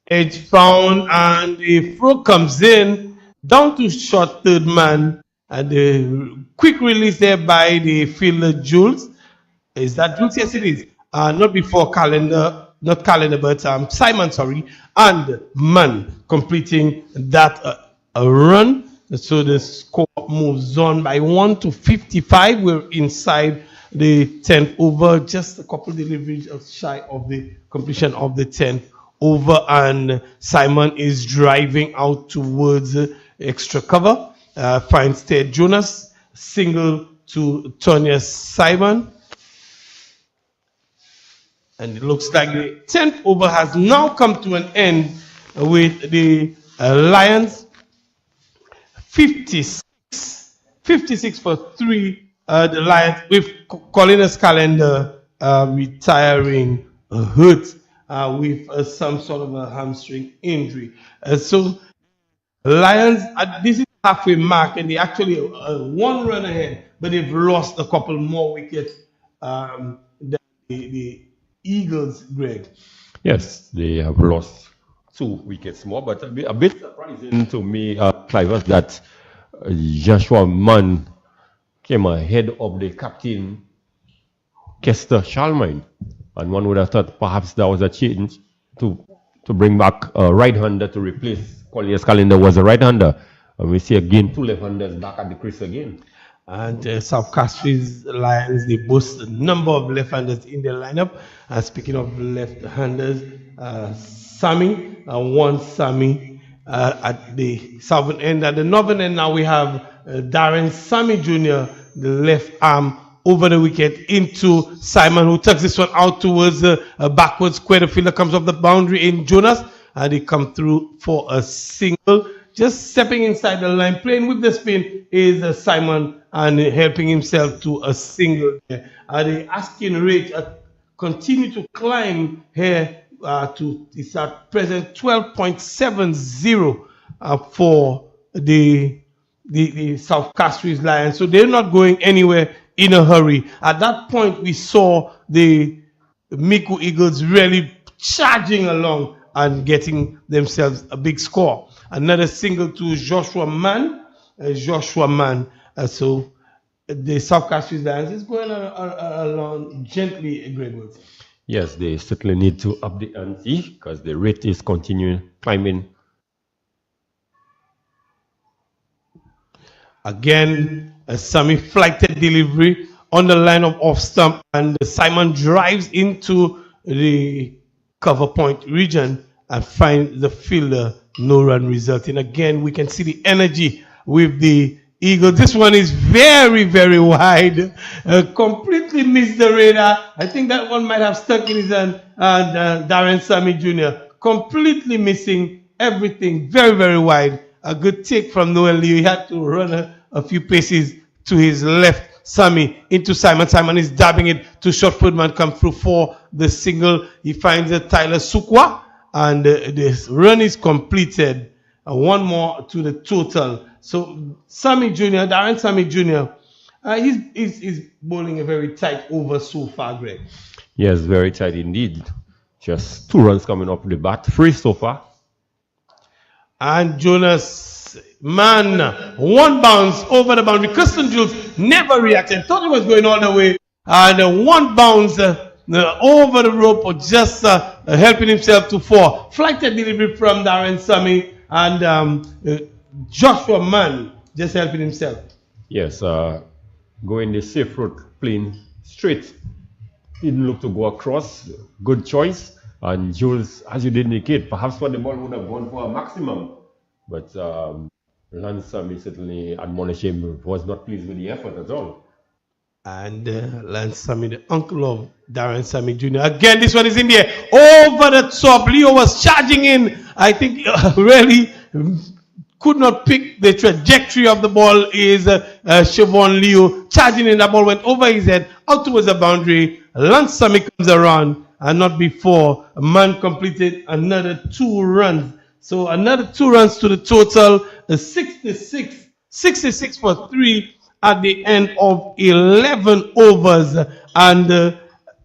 edge found, and the throw comes in down to short third man, and the quick release there by the fielder Jules. Is that Jules? Yes, it is. Not before Simon, sorry, and Man completing that run. So the score moves on by 1 to 55. We're inside the 10th over, just a couple deliveries shy of the completion of the 10th over, and Simon is driving out towards extra cover. Finds Ted Jonas, single to Tonya Simon. And it looks like the 10th over has now come to an end with the Lions 56 for 3. The Lions with Colina's calendar retiring hurt with some sort of a hamstring injury. So Lions, this is halfway mark, and they actually one run ahead, but they've lost a couple more wickets than the Eagles, Greg. Yes, they have lost 2 wickets more, but a bit surprising to me, Clive, that Joshua Mann came ahead of the captain, Kester Shalmine, and one would have thought perhaps that was a change to bring back a right-hander to replace Colliers Calendar was a right-hander, and we see again 2 left-handers back at the crease again. And South Castries Lions, they boast a number of left-handers in their lineup. Speaking of left-handers, Sammy, one Sammy at the southern end. At the northern end now we have Darren Sammy Jr., the left arm over the wicket into Simon, who tucks this one out towards a backwards square. The fielder comes off the boundary in Jonas, and they come through for a single. Just stepping inside the line, playing with the spin is Simon, and helping himself to a single. The asking rate continue to climb here to it's at present 12.70 for the South Castries Lions. So they're not going anywhere in a hurry. At that point, we saw the Micoud Eagles really charging along and getting themselves a big score. Another single to Joshua Mann. So the South Castries Lions is going along gently, Greg Wilson. Yes, they certainly need to up the ante because the rate is continuing climbing. Again, a semi-flighted delivery on the line of off stump, and Simon drives into the cover point region and finds the fielder. No run resulting. Again, we can see the energy with the Eagles. This one is very, very wide. Completely missed the radar. I think that one might have stuck in his hand. Darren Sammy Jr. completely missing everything. Very, very wide. A good take from Noel Liu. He had to run a few paces to his left. Sammy into Simon. Simon is dabbing it to short footman. Come through for the single. He finds Tyler Sukwa. And this run is completed. One more to the total. So Sammy Jr., Darren Sammy Jr., he's bowling a very tight over so far, Greg. Yes, very tight indeed. Just 2 runs coming up the bat. 3 so far. And Jonas, man, 1 bounce over the boundary. Kirsten Jules never reacted. Thought it was going all the way. And 1 bounce over the rope, just helping himself to 4. Flighted delivery from Darren Sammy, and Joshua Mann just helping himself. Yes, going the safe route, playing straight. Didn't look to go across. Good choice. And Jules, as you did indicate, perhaps what the ball would have gone for a maximum. But Lance Sammy certainly admonished him, was not pleased with the effort at all. And Lance Sammy, the uncle of Darren Sammy Jr. Again, this one is in the air. Over the top. Leo was charging in. I think really could not pick the trajectory of the ball. Is Siobhan Leo charging in. The ball went over his head, out towards the boundary. Lance Sammy comes around, and not before a man completed another 2 runs. So another 2 runs to the total, 66 for 3 at the end of 11 overs. And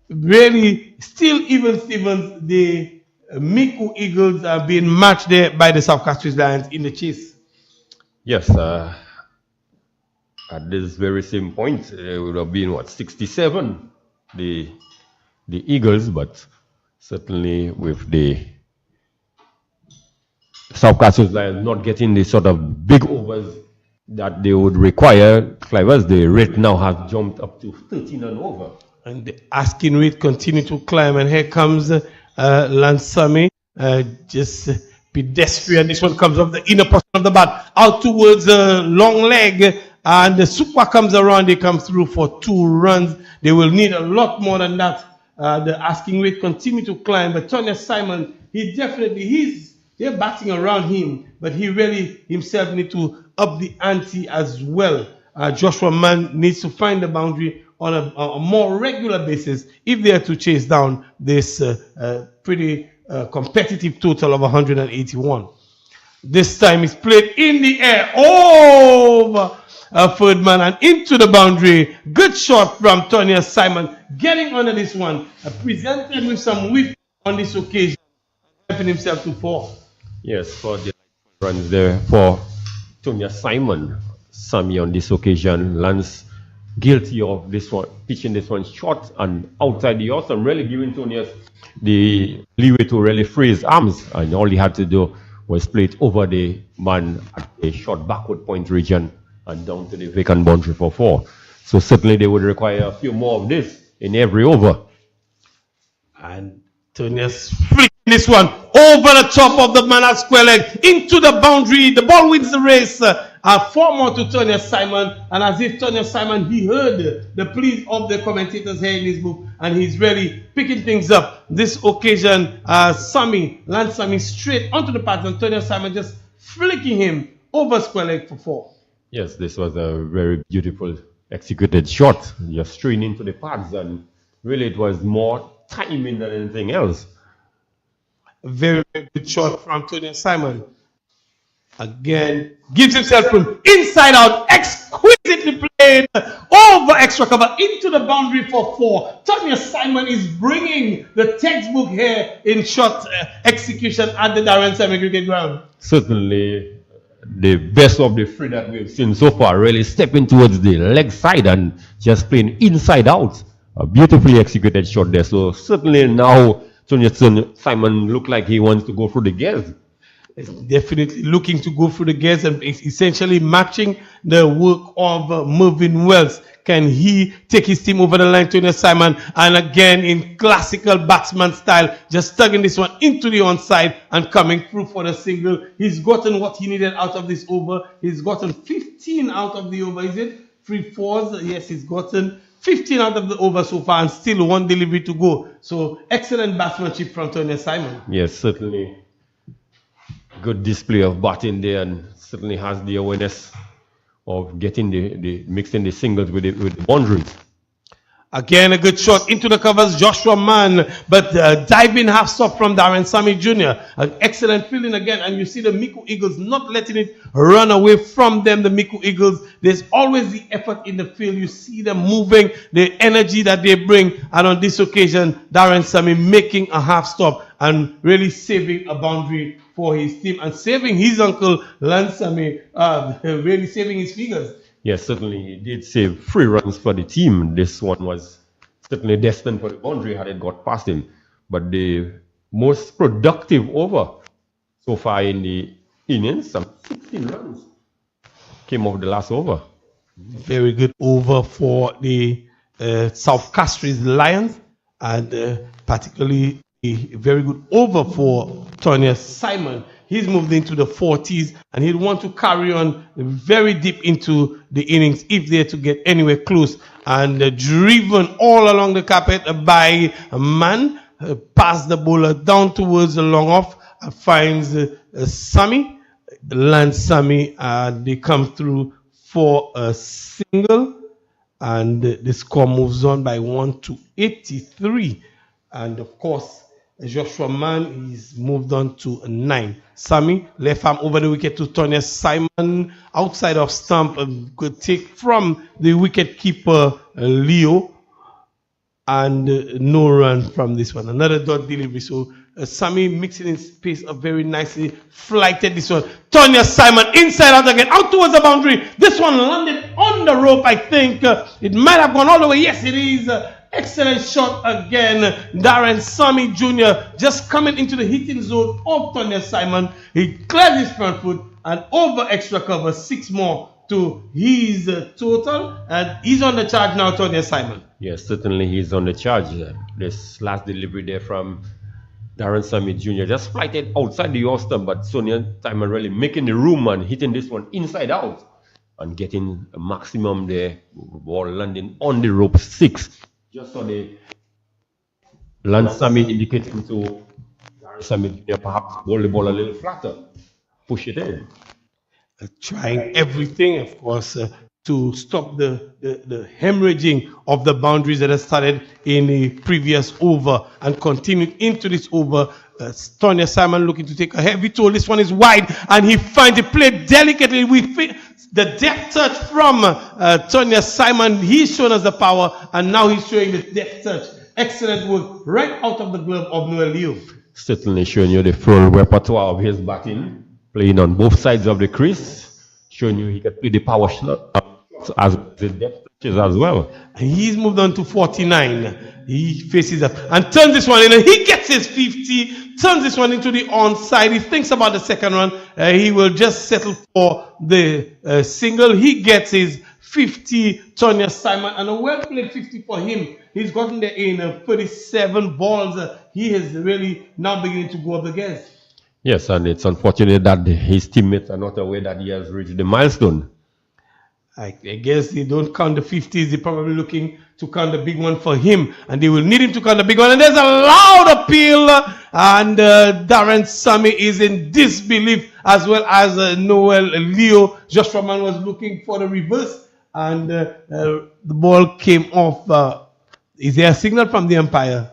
really, still even Stevens, the Micoud Eagles are being matched there by the South Castries Lions in the chase. Yes, at this very same point, it would have been, 67, the Eagles, but certainly with the South Castries Lions not getting the sort of big overs that they would require, Clivers, the rate now has jumped up to 13 and over. And the asking rate continue to climb, and here comes Lance Sammy, just pedestrian. This one comes off the inner portion of the bat, out towards the long leg, and the Supwa comes around. They come through for 2 runs. They will need a lot more than that. The asking rate continue to climb, but Tonya Simon, they're batting around him, but he really himself need to up the ante as well. Joshua Mann needs to find the boundary on a more regular basis if they are to chase down this pretty competitive total of 181. This time it's played in the air over Ferdman and into the boundary. Good shot from Tonya Simon, getting under this one, presented with some whip on this occasion, helping himself to 4. Yes, for the runs there for Tonya Simon. Sammy on this occasion, Lance guilty of this one, pitching this one short and outside the horse, and really giving Tonya the leeway to really free his arms, and all he had to do was play it over the man at a short backward point region and down to the vacant boundary for 4. So certainly they would require a few more of this in every over. And Tonya's flicking this one over the top of the man at square leg into the boundary. The ball wins the race. 4 more to Tonya Simon, and as if Tonya Simon, he heard the pleas of the commentators here in his book, and he's really picking things up. This occasion, Lance Sammy straight onto the path, and Tonya Simon just flicking him over square leg for 4. Yes, this was a very beautiful executed shot, just straight into the pads, and really it was more timing than anything else. A very, very good shot from Tonya Simon. Again, gives himself room, inside out, exquisitely played, over extra cover, into the boundary for 4. Tonya Simon is bringing the textbook here in shot execution at the Darren Sammy Cricket Ground. Certainly the best of the 3 that we've seen so far, really stepping towards the leg side and just playing inside out. A beautifully executed shot there. So certainly now Tonya Simon looked like he wants to go through the gears. Definitely looking to go through the gears and essentially matching the work of Mervyn Wells. Can he take his team over the line, Tonya Simon? And again, in classical batsman style, just tugging this one into the onside and coming through for the single. He's gotten what he needed out of this over. He's gotten 15 out of the over. Is it 3 4s? Yes, he's gotten 15 out of the over so far, and still 1 delivery to go. So excellent batsmanship from Tonya Simon. Yes, certainly. Good display of batting there, and certainly has the awareness of getting the mixing the singles with the boundaries. Again, a good shot into the covers, Joshua Mann, but diving half stop from Darren Sammy Jr. An excellent fielding again, and you see the Micoud Eagles not letting it run away from them. The Micoud Eagles, there's always the effort in the field. You see them moving, the energy that they bring, and on this occasion, Darren Sammy making a half stop and really saving a boundary for his team and saving his uncle Lance Sammy, really saving his figures. Yes, certainly he did save 3 runs for the team. This one was certainly destined for the boundary had it got past him. But the most productive over so far in the innings, some 16 runs, came off the last over. Very good over for the South Castries Lions, and particularly a very good over for Tonya Simon. He's moved into the 40s, and he'll want to carry on very deep into the innings if they're to get anywhere close. And driven all along the carpet by a man, past the bowler down towards the long off, finds Sammy, lands Sammy, they come through for a single, and the score moves on by 1-83. And of course, Joshua Mann is moved on to 9. Sammy, left arm over the wicket to Tonya Simon, outside of stump, a good take from the wicket keeper Leo, and no run from this one. Another dot delivery. So Sammy mixing in space up very nicely, flighted this one. Tonya Simon inside out again, out towards the boundary. This one landed on the rope, I think. It might have gone all the way. Yes, it is. Excellent shot again. Darren Sammy Jr. just coming into the hitting zone of Tonya Simon. He cleared his front foot and over extra cover, 6 more to his total. And he's on the charge now, Tonya Simon. Yes, certainly he's on the charge. This last delivery there from Darren Sammy Jr. just flighted outside the off stump, but Tonya Simon really making the room and hitting this one inside out and getting a maximum there. Ball landing on the rope, 6. Just so the Lance Sammy indicating to Darren Sammy Jr. perhaps hold the ball a little flatter, push it in. Trying everything, of course, to stop the hemorrhaging of the boundaries that had started in the previous over and continued into this over. Tonya Simon looking to take a heavy toll. This one is wide, and he finds it played delicately with the deft touch from Tonya Simon. He's shown us the power, and now he's showing the deft touch. Excellent work right out of the glove of Noel Leo. Certainly showing you the full repertoire of his batting, playing on both sides of the crease, showing you he can play the power shot as the depth touches as well. And he's moved on to 49. He faces up and turns this one in, and he gets his 50, turns this one into the onside. He thinks about the second run. He will just settle for the single. He gets his 50, Tonya Simon, and a well-played 50 for him. He's gotten there in 37 balls. He is really now beginning to go up the gas. Yes, and it's unfortunate that his teammates are not aware that he has reached the milestone. I guess they don't count the 50s. They're probably looking to count the big one for him, and they will need him to count the big one. And there's a loud appeal, and Darren Sammy is in disbelief, as well as Noel Leo. Joshua Mann was looking for the reverse, and the ball came off. Is there a signal from the umpire?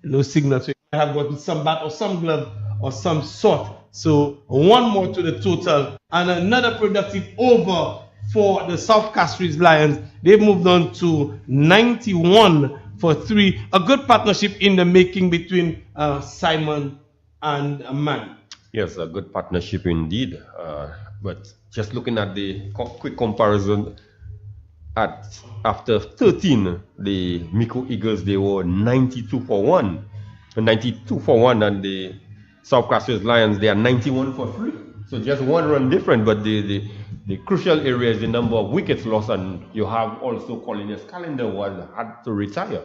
No signal. So you might have gotten some bat or some glove or some sort. So 1 more to the total, and another productive over for the South Castries Lions. They've moved on to 91 for 3. A good partnership in the making between Simon and Mann. Yes, a good partnership indeed. But just looking at the quick comparison, after 13, the Micoud Eagles, they were 92 for 1. 92 for 1, and the South Castries Lions, they are 91 for 3. So just 1 run different, but the crucial area is the number of wickets lost, and you have also Colin Calendar who had to retire.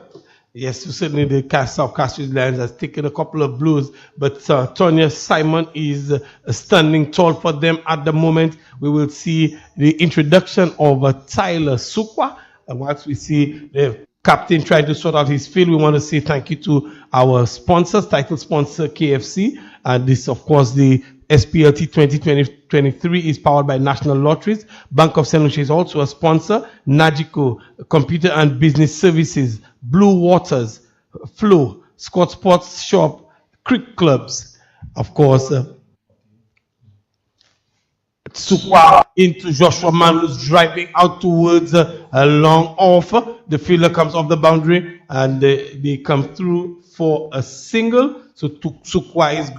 Yes, so certainly the South Castries Lions has taken a couple of blows, but Tonya Simon is standing tall for them at the moment. We will see the introduction of Tyler Sukwa, and once we see the captain trying to sort out his field, we want to say thank you to our sponsors, title sponsor KFC, and this, of course, the SPLT20 2023 is powered by National Lotteries. Bank of St. Lucia is also a sponsor. Nagico, Computer and Business Services, Blue Waters, Flow, Scott Sports Shop, Crick Clubs. Of course, Sukwa into Joshua Mann, who's driving out towards a long off. The fielder comes off the boundary, and they come through for a single. So Sukwa is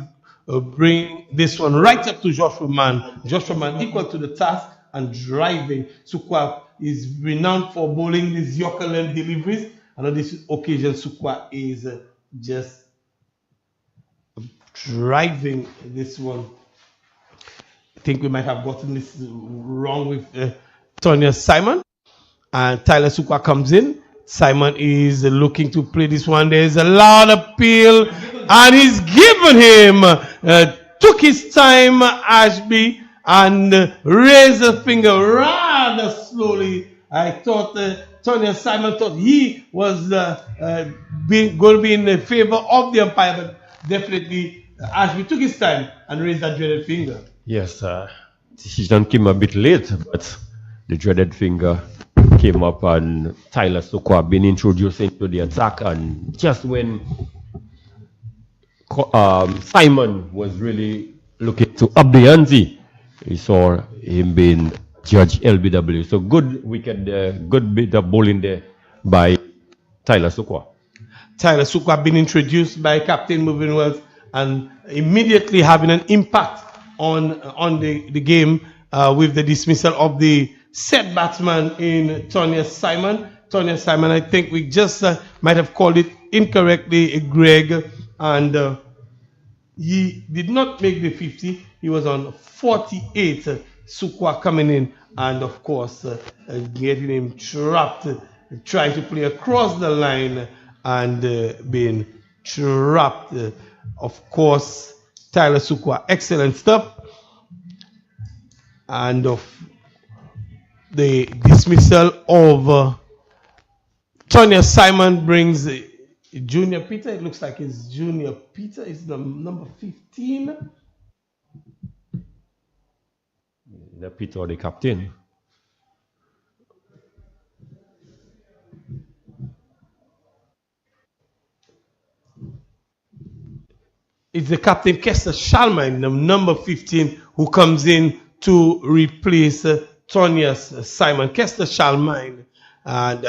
bring this one right up to Joshua Mann. Joshua Mann equal to the task and driving. Sukwa is renowned for bowling these Yorkerland deliveries, and on this occasion Sukwa is just driving this one. I think we might have gotten this wrong with Tonya Simon, and Tyler Sukwa comes in. Simon is looking to play this one. There's a loud appeal, and he's given him took his time, Ashby, and raised the finger rather slowly. I thought Tony Simon thought he was going to be in the favor of the umpire, but definitely Ashby took his time and raised that dreaded finger. Yes, decision came a bit late, but the dreaded finger came up, and Tyler Sukwa been introduced into the attack, and just when Simon was really looking to up the ante, he saw him being judged LBW. So good wicket there, good bit of bowling there by Tyler Sukwa. Tyler Sukwa been introduced by Captain Moving Wells and immediately having an impact on the game with the dismissal of the set batsman in Tony Simon. Tony Simon, I think we just might have called it incorrectly, Greg, and he did not make the 50. He was on 48. Sukwa coming in and of course getting him trapped, trying to play across the line and being trapped. Of course, Tyler Sukwa, excellent stuff. And of the dismissal of Tony Simon brings Junior Peter. It looks like it's Junior Peter. It's the number 15. The Peter or the captain. It's the captain Kester Shalman, the number 15, who comes in to replace Tony Simon. Kester Shalman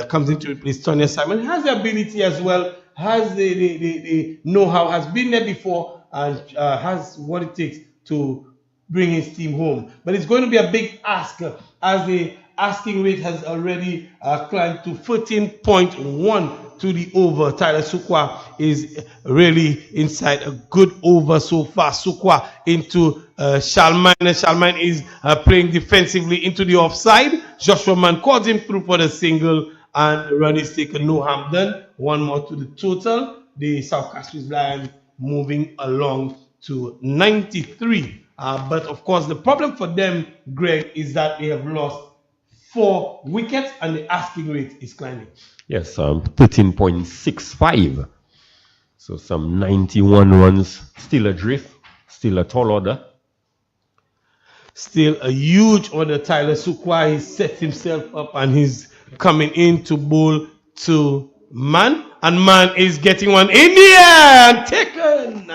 comes in to replace Tony Simon. Has the ability as well, has the know-how, has been there before, and has what it takes to bring his team home. But it's going to be a big ask as the asking rate has already climbed to 13.1 to the over. Tyler Sukwa is really inside a good over so far. Sukwa into Shalman. Shalman is playing defensively into the offside. Joshua Mann calls him through for the single, and run is taken, no harm done. One more to the total. The South Castries Lions moving along to 93. But of course, the problem for them, Greg, is that they have lost 4 wickets and the asking rate is climbing. Yes, 13.65. So some 91 runs, still adrift, still a tall order. Still a huge order. Tyler Sukwa, he set himself up and he's coming in to bowl to Mann. And Mann is getting one in the air and taken.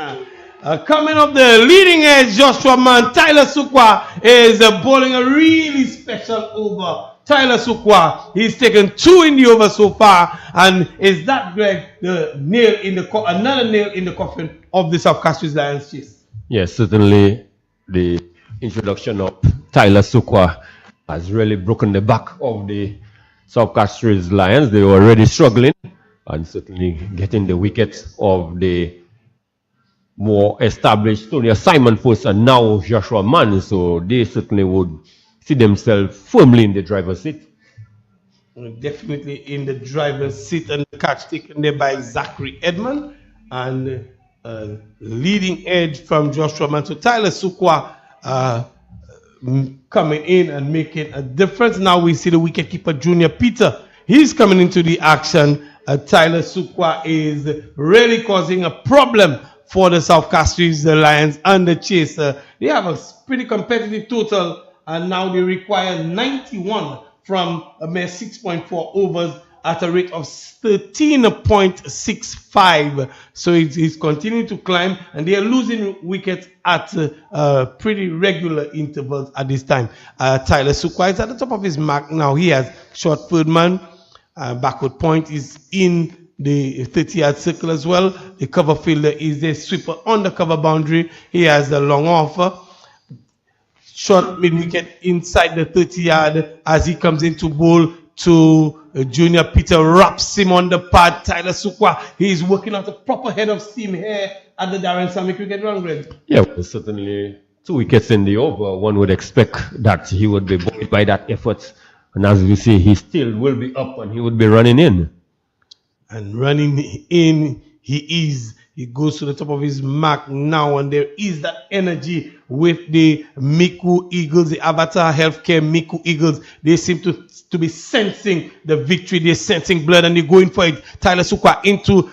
Coming up the leading edge, Joshua Mann. Tyler Sukwa is bowling a really special over. Tyler Sukwa, he's taken 2 in the over so far, and is that, Greg, the nail in the another nail in the coffin of the South Castries Lions chase? Yes, certainly the introduction of Tyler Sukwa has really broken the back of the South Castries Lions. They were already struggling, and certainly getting the wickets of the more established Tony Simon first and now Joshua Mann, so they certainly would see themselves firmly in the driver's seat. Definitely in the driver's seat, and the catch taken there by Zachary Edmond, and leading edge from Joshua Mann. So Tyler Sukwa coming in and making a difference. Now we see the wicketkeeper Junior Peter. He's coming into the action. Tyler Sukwa is really causing a problem for the South Castries, the Lions, and the chase. They have a pretty competitive total, and now they require 91 from a mere 6.4 overs at a rate of 13.65. So he's continuing to climb, and they are losing wickets at pretty regular intervals at this time. Tyler Sukwa is at the top of his mark now. He has short third man. Backward point is in the 30-yard circle as well. The cover fielder is the sweeper on the cover boundary. He has a long offer. Short mid-wicket inside the 30-yard as he comes into bowl to Junior Peter, wraps him on the pad. Tyler Sukwa, he's working out a proper head of steam here at the Darren Sammy Cricket Ground, Greg. Yeah, well, certainly 2 wickets in the over. One would expect that he would be buoyed by that effort. And as we see, he still will be up and he would be running in. And running in, he is. He goes to the top of his mark now, and there is that energy with the Micoud Eagles, the Avatar Healthcare Micoud Eagles. They seem to be sensing the victory. They're sensing blood, and they're going for it. Tyler Sukwa into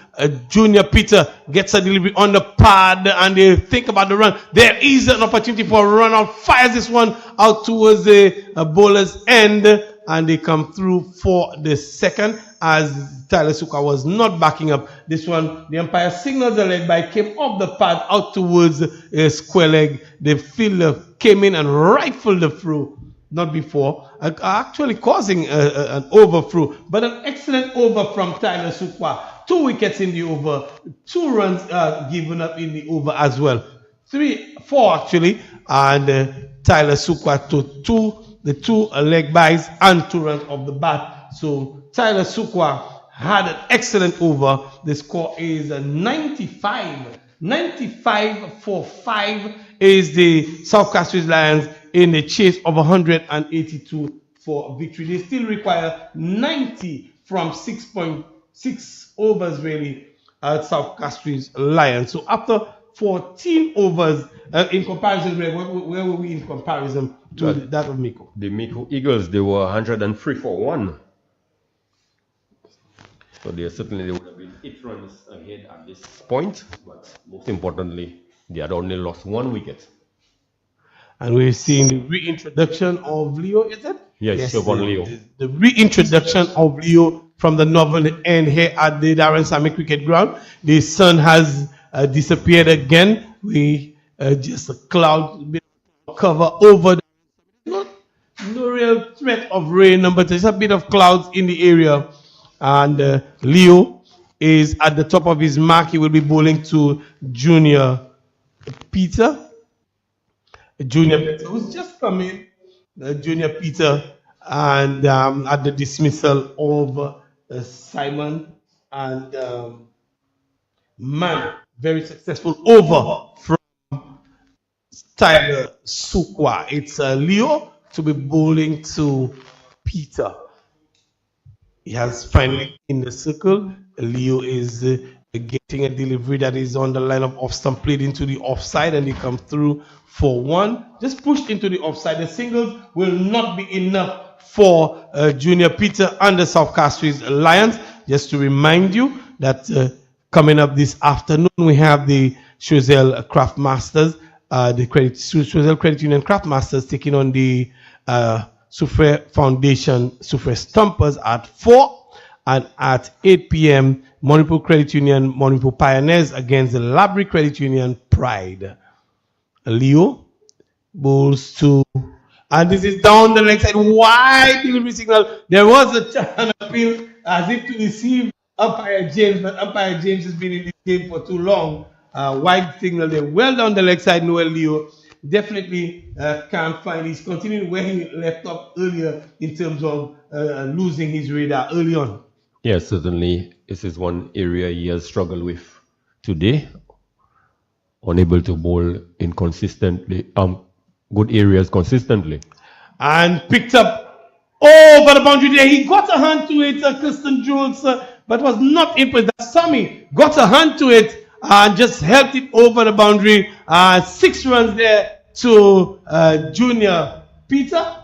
Junior Peter, gets a delivery on the pad, and they think about the run. There is an opportunity for a run out. Fires this one out towards the bowler's end, and they come through for the second, as Tyler Sukwa was not backing up. This one, the umpire signals a leg by, came off the pad out towards a square leg. The fielder came in and rifled the throw, not before, actually causing an overthrow, but an excellent over from Tyler Sukwa. 2 wickets in the over, 2 runs given up in the over as well. 4 actually, and Tyler Sukwa to the 2 leg byes and 2 runs off the bat. So Tyler Sukwa had an excellent over. The score is 95. 95 for 5 is the South Castries Lions in the chase of 182 for victory. They still require 90 from 6.6 overs really at South Castries Lions. So after 14 overs in comparison, where were we in comparison to that of Micoud? The Micoud Eagles, they were 103 for 1. So they would have been 8 runs ahead at this point, but most importantly, they had only lost 1 wicket. And we're seeing the reintroduction of Leo, is it? Yes, Leo. The reintroduction of Leo from the northern end here at the Darren Sammy Cricket Ground. The sun has disappeared again. We just a cloud, bit of cover over. No real threat of rain, but there's a bit of clouds in the area. And Leo is at the top of his mark. He will be bowling to Junior Peter. Junior Peter, who's just come in. Junior Peter, and at the dismissal of Simon and Man. Very successful over from Tyler Sukwa. It's Leo to be bowling to Peter. He has finally in the circle. Leo is getting a delivery that is on the line of off stump, played into the offside, and he comes through for 1. Just pushed into the offside. The singles will not be enough for Junior Peter and the South Castries Lions. Just to remind you that coming up this afternoon, we have the Choiseul Craft Masters, the Choiseul Credit Union Craft Masters taking on the Soufre Foundation Soufre Stumpers at 4, and at 8 p.m. Manipur Credit Union Manipur Pioneers against the Labrie Credit Union Pride. Leo bowls to, and this is down the leg side, wide delivery signal. There was an appeal as if to receive umpire James, but umpire James has been in this game for too long. Wide signal there, well down the leg side. Noel Leo definitely can't find. He's continuing where he left off earlier in terms of losing his radar early on. Yes, certainly. This is one area he has struggled with today. Unable to bowl inconsistently, good areas consistently. And picked up over the boundary there. He got a hand to it, Kristen Jules, but was not in place. Sammy got a hand to it and just helped it over the boundary. 6 runs there to Junior Peter.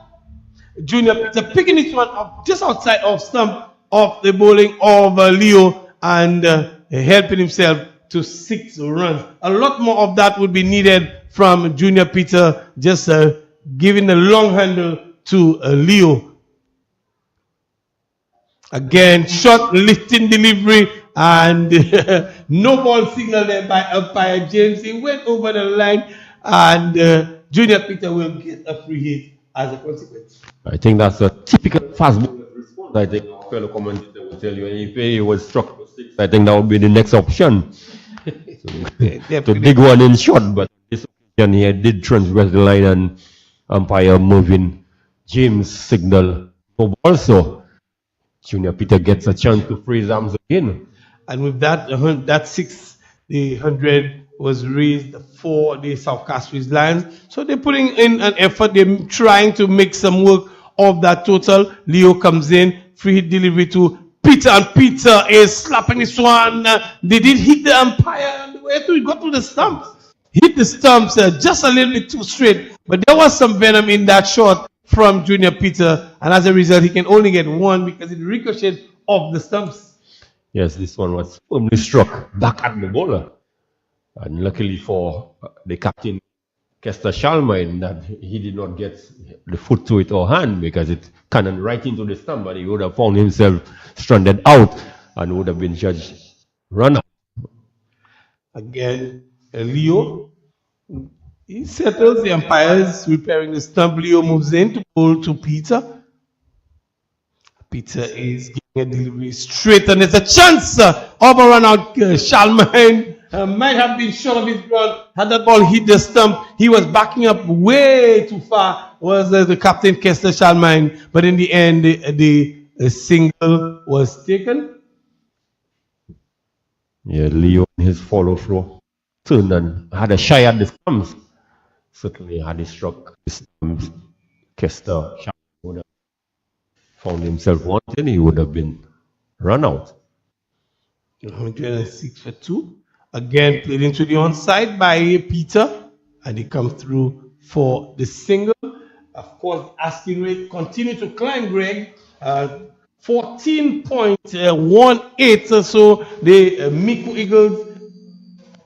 Junior Peter picking this one up just outside of stump of the bowling of Leo and helping himself to 6 runs. A lot more of that would be needed from Junior Peter, just giving the long handle to Leo. Again, short lifting delivery and no ball signal there by umpire James. He went over the line and Junior Peter will get a free hit as a consequence. I think that's a typical fast bowler response. I think fellow commentator will tell you if he was struck for 6, I think that would be the next option. To dig one in short, but this occasion he did transgress the line and umpire Mervyn James signal no ball, so Junior Peter gets a chance to free his arms again. And with that, that 6, the 100 was raised for the South Castries Lions. So they're putting in an effort. They're trying to make some work of that total. Leo comes in, free hit delivery to Peter, and Peter is slapping this one. They did hit the umpire on the way through. He got to the stumps. Hit the stumps just a little bit too straight. But there was some venom in that shot from Junior Peter. And as a result, he can only get one because it ricocheted off the stumps. Yes, this one was firmly struck back at the bowler. And luckily for the captain, Kester Shalmine, that he did not get the foot to it or hand because it cannoned right into the stump, but he would have found himself stranded out and would have been judged run out. Again, Leo, he settles the umpires, repairing the stump. Leo moves in to pull to Peter. Peter is giving a delivery straight, and there's a chance of a run out. Shalmine might have been short of his ground. Had that ball hit the stump, he was backing up way too far. Was the captain Kester Shalmine, but in the end, the single was taken. Yeah, Leo in his follow through turned and had a shy at the stumps. Certainly, had he struck the stumps, Kester Shalmine would have found himself wanted, he would have been run out. 106 for 2. Again, played into the onside by Peter, and he comes through for the single. Of course, asking rate continue to climb, Greg. 14.18. So the Micoud Eagles,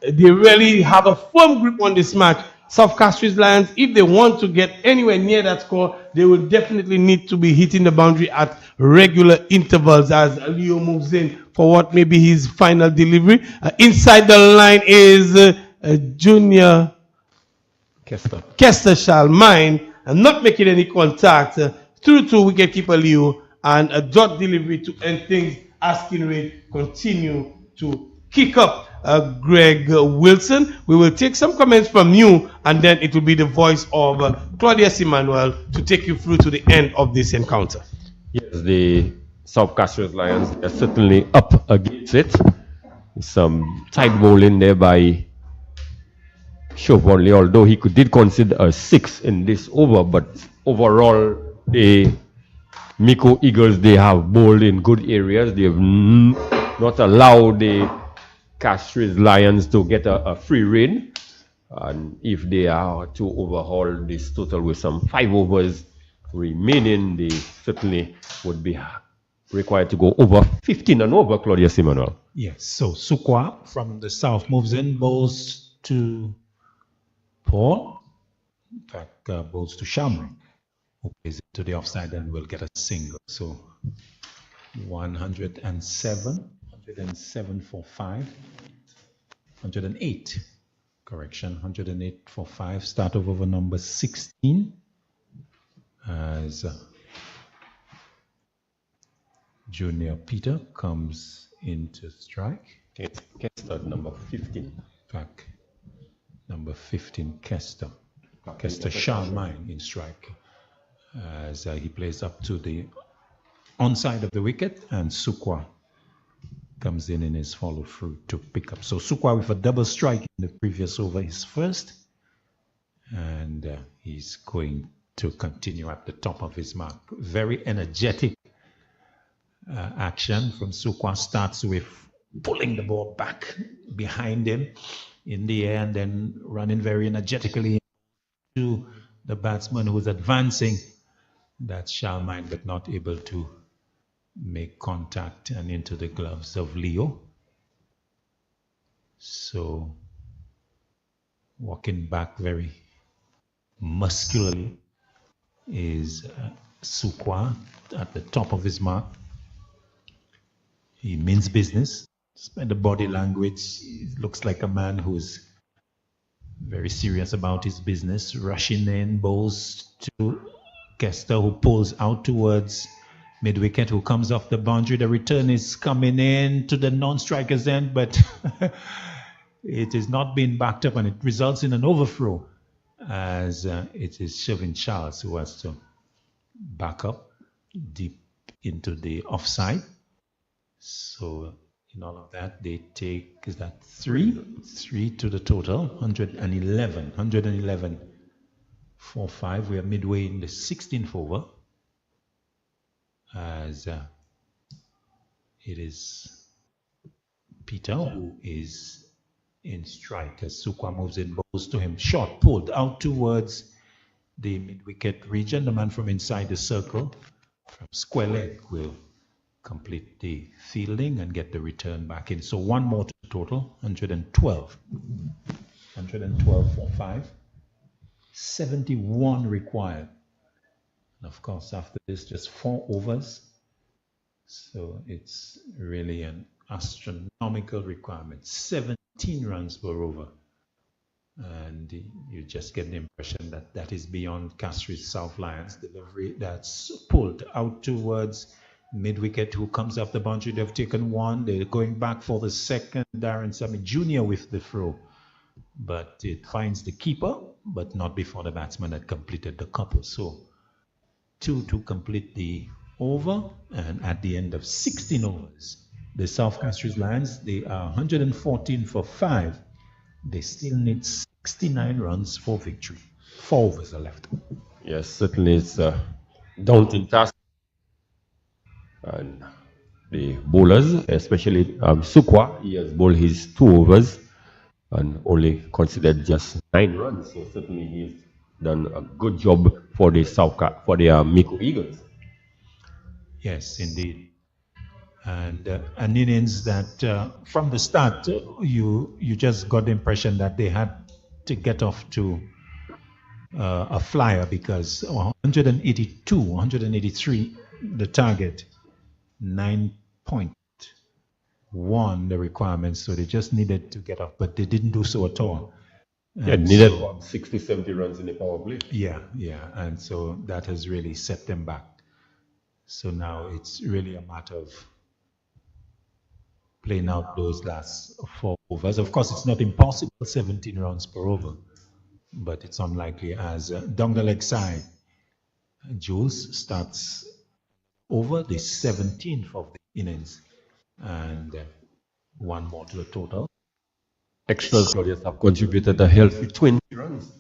they really have a firm grip on this match. South Castries Lions, if they want to get anywhere near that score, they will definitely need to be hitting the boundary at regular intervals as Leo moves in for what may be his final delivery. Inside the line is Junior Kester Shalmine, and not making any contact through to wicketkeeper Leo, and a dot delivery to end things. Asking rate continue to kick up. Greg Wilson, we will take some comments from you, and then it will be the voice of Claudius Emmanuel to take you through to the end of this encounter. Yes, the South Castries Lions are certainly up against it. Some tight bowling there by Chauvelin, although he did consider a 6 in this over, but overall the Micoud Eagles, they have bowled in good areas. They have not allowed the Castries Lions to get a free rein, and if they are to overhaul this total with some 5 overs remaining, they certainly would be required to go over 15 and over. Claudius Emmanuel. Yes, so Sukwa from the south moves in, bowls to Paul, in fact bowls to Shamrock, who plays it to the offside and will get a single. So 107 for 5, 108, correction, 108 for 5. Start over number 16 as Junior Peter comes into strike. Kester, number 15. Back, number 15, Kester Shalmine in strike as he plays up to the onside of the wicket, and Sukwa comes in his follow through to pick up. So Sukwa with a double strike in the previous over, his first, and he's going to continue at the top of his mark. Very energetic action from Sukwa. Starts with pulling the ball back behind him in the air and then running very energetically to the batsman who's advancing. That's Shalmine, but not able to make contact and into the gloves of Leo. So walking back very muscularly is Sukwa at the top of his mark. He means business. By the body language, he looks like a man who's very serious about his business. Rushing in, bowls to Kester, who pulls out towards mid-wicket, who comes off the boundary. The return is coming in to the non-striker's end, but it is not being backed up, and it results in an overthrow as it is Shervin Charles who has to back up deep into the offside. So in all of that, they take, is that 3 to the total, 111 for 5. We are midway in the 16th over as it is Peter who is in strike as Sukwa moves in, bowls to him. Short pulled out towards the mid-wicket region. The man from inside the circle from square leg will complete the fielding and get the return back in. So one more to the total, 112. 112 for 5. 71 required. And of course, after this, just 4 overs. So it's really an astronomical requirement. 17 runs per over. And you just get the impression that that is beyond Castries South Lions delivery. That's pulled out towards mid-wicket, who comes up the boundary. They've taken one. They're going back for the second. Darren Sammy Jr. with the throw. But it finds the keeper, but not before the batsman had completed the couple. So 2 to complete the over, and at the end of 16 overs, the South Castries Lions, they are 114 for 5. They still need 69 runs for victory. 4 overs are left. Yes, certainly it's a daunting task. And the bowlers, especially Sukwa, he has bowled his 2 overs and only considered just 9 runs. So certainly he's done a good job for the Micoud Eagles. Yes, indeed. And an innings that from the start, you just got the impression that they had to get off to a flyer, because 182, 183 the target, 9.1 the requirements, so they just needed to get off, but they didn't do so at all. Yeah, needed 60, 70 runs in the power play. Yeah, and so that has really set them back. So now it's really a matter of playing out those last 4 overs. Of course, it's not impossible, 17 runs per over, but it's unlikely, as down the leg side, Jules starts over the 17th of the innings, and 1 more to the total. Extras have contributed a healthy 20 runs.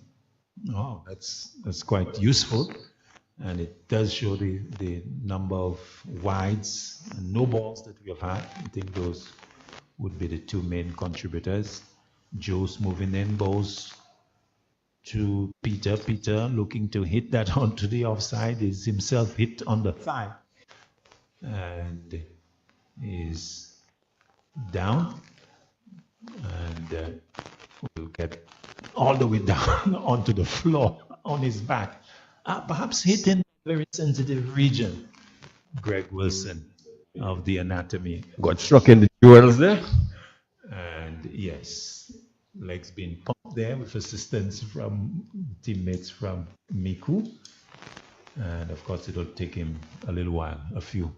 Oh, that's quite useful, and it does show the number of wides and no balls that we have had. I think those would be the 2 main contributors. Joe's moving in, bowls to Peter. Peter looking to hit that onto the offside, is himself hit on the thigh and is down, and will get all the way down onto the floor on his back, perhaps hitting a very sensitive region. Greg Wilson of the anatomy got struck in the jewels there, and yes, legs being pumped there with assistance from teammates from Micoud, and of course it'll take him a little while, a few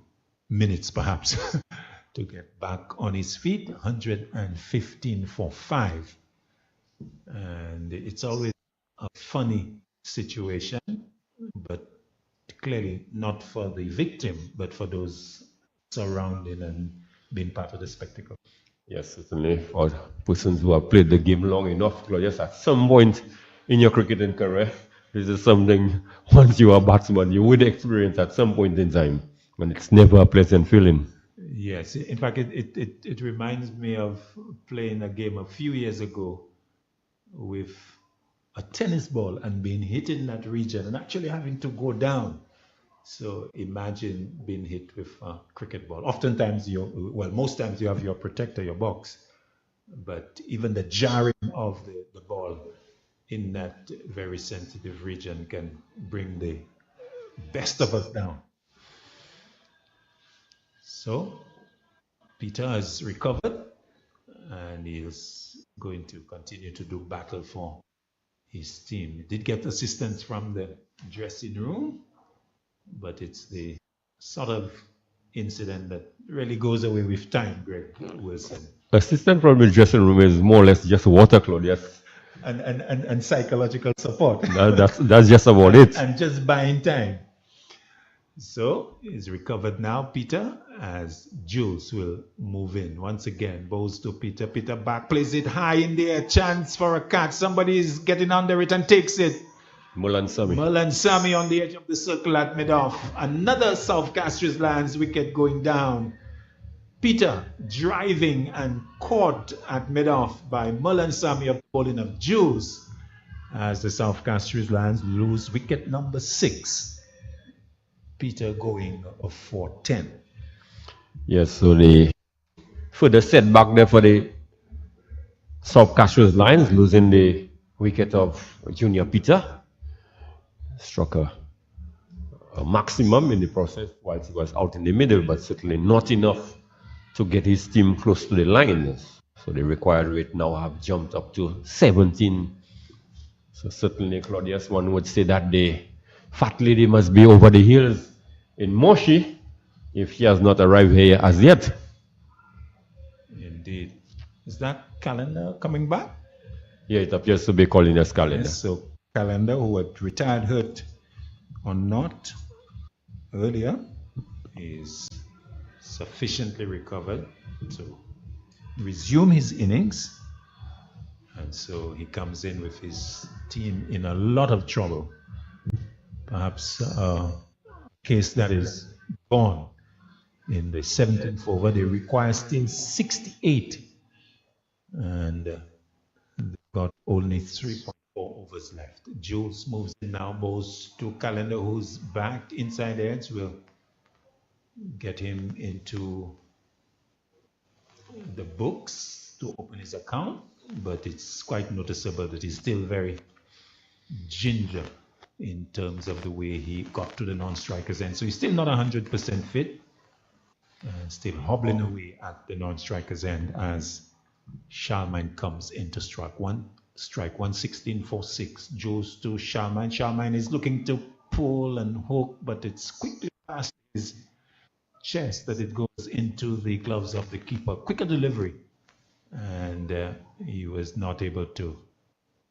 minutes perhaps, to get back on his feet. 115 for 5, and it's always a funny situation, but clearly not for the victim, but for those surrounding and being part of the spectacle. Yes, certainly for persons who have played the game long enough, Claudius, at some point in your cricketing career, this is something, once you are a batsman, you would experience at some point in time, and it's never a pleasant feeling. Yes, in fact, it reminds me of playing a game a few years ago with a tennis ball and being hit in that region and actually having to go down. So imagine being hit with a cricket ball. Oftentimes, most times you have your protector, your box, but even the jarring of the ball in that very sensitive region can bring the best of us down. So Peter has recovered, and he is going to continue to do battle for his team. He did get assistance from the dressing room, but it's the sort of incident that really goes away with time, Greg Wilson. Assistance from the dressing room is more or less just water, Claudius. And psychological support. That's just about it. And just buying time. So he's recovered now, Peter, as Jules will move in. Once again, bowls to Peter. Peter back, plays it high in the air. Chance for a catch. Somebody is getting under it and takes it. Mullan Sami on the edge of the circle at mid-off. Another South Castries Lions wicket going down. Peter driving and caught at mid-off by Mullen Sami of bowling of Jules as the South Castries Lions lose wicket number 6. Peter going for 10. Yes, so the further setback there for the South Castries Lions, losing the wicket of Junior Peter. Struck a maximum in the process whilst he was out in the middle, but certainly not enough to get his team close to the line. So the required rate now have jumped up to 17. So certainly, Claudius, one would say that the fat lady must be over the hills in Moshi if she has not arrived here as yet. Indeed. Is that Calendar coming back? Yeah, it appears to be Colliner's Calendar. Yes, so Calendar, who had retired hurt or not earlier, is sufficiently recovered to resume his innings. And so he comes in with his team in a lot of trouble. Perhaps a case that is gone in the 17th over. They require still 68. And they've got only 3.4 overs left. Jules moves in now, bowls to Calendar, who's backed inside the edge. Will get him into the books to open his account, but it's quite noticeable that he's still very ginger in terms of the way he got to the non-strikers end. So he's still not 100% fit, still hobbling away at the non-strikers end as Charlemagne comes into strike one. Strike 116 for 6. Jules to Charlemagne. Charlemagne is looking to pull and hook, but it's quickly past his chest that it goes into the gloves of the keeper. Quicker delivery, and he was not able to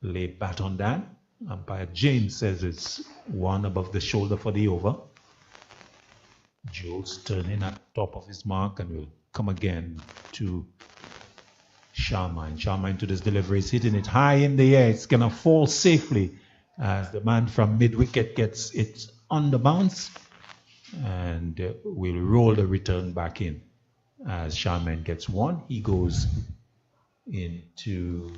lay bat on that. Umpire James says it's one above the shoulder for the over. Jules turning at top of his mark and will come again to Charlemagne. Charlemagne to this delivery is hitting it high in the air. It's gonna fall safely as the man from mid-wicket gets it on the bounce, and will roll the return back in as Charlemagne gets one. He goes into,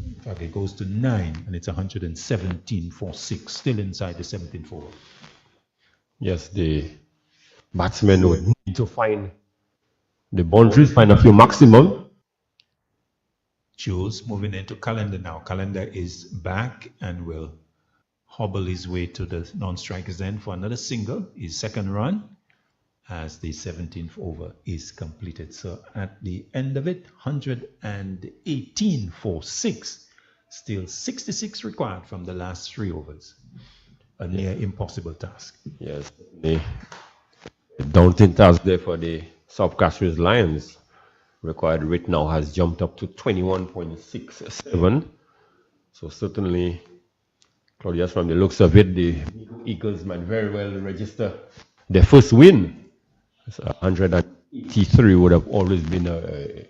in fact, it goes to 9, and it's 117 for 6, still inside the 17th over. Yes, the batsmen would need to find the boundaries, find a few maximum. Jules moving into Calendar now. Calendar is back and will hobble his way to the non-strikers end for another single, his second run, as the 17th over is completed. So at the end of it, 118 for 6. Still 66 required from the last 3 overs. A near impossible task. Yes, the daunting task there for the South Castries Lions. Required rate now has jumped up to 21.67. So certainly, Claudius, from the looks of it, the Eagles might very well register their first win. So 183 would have always been a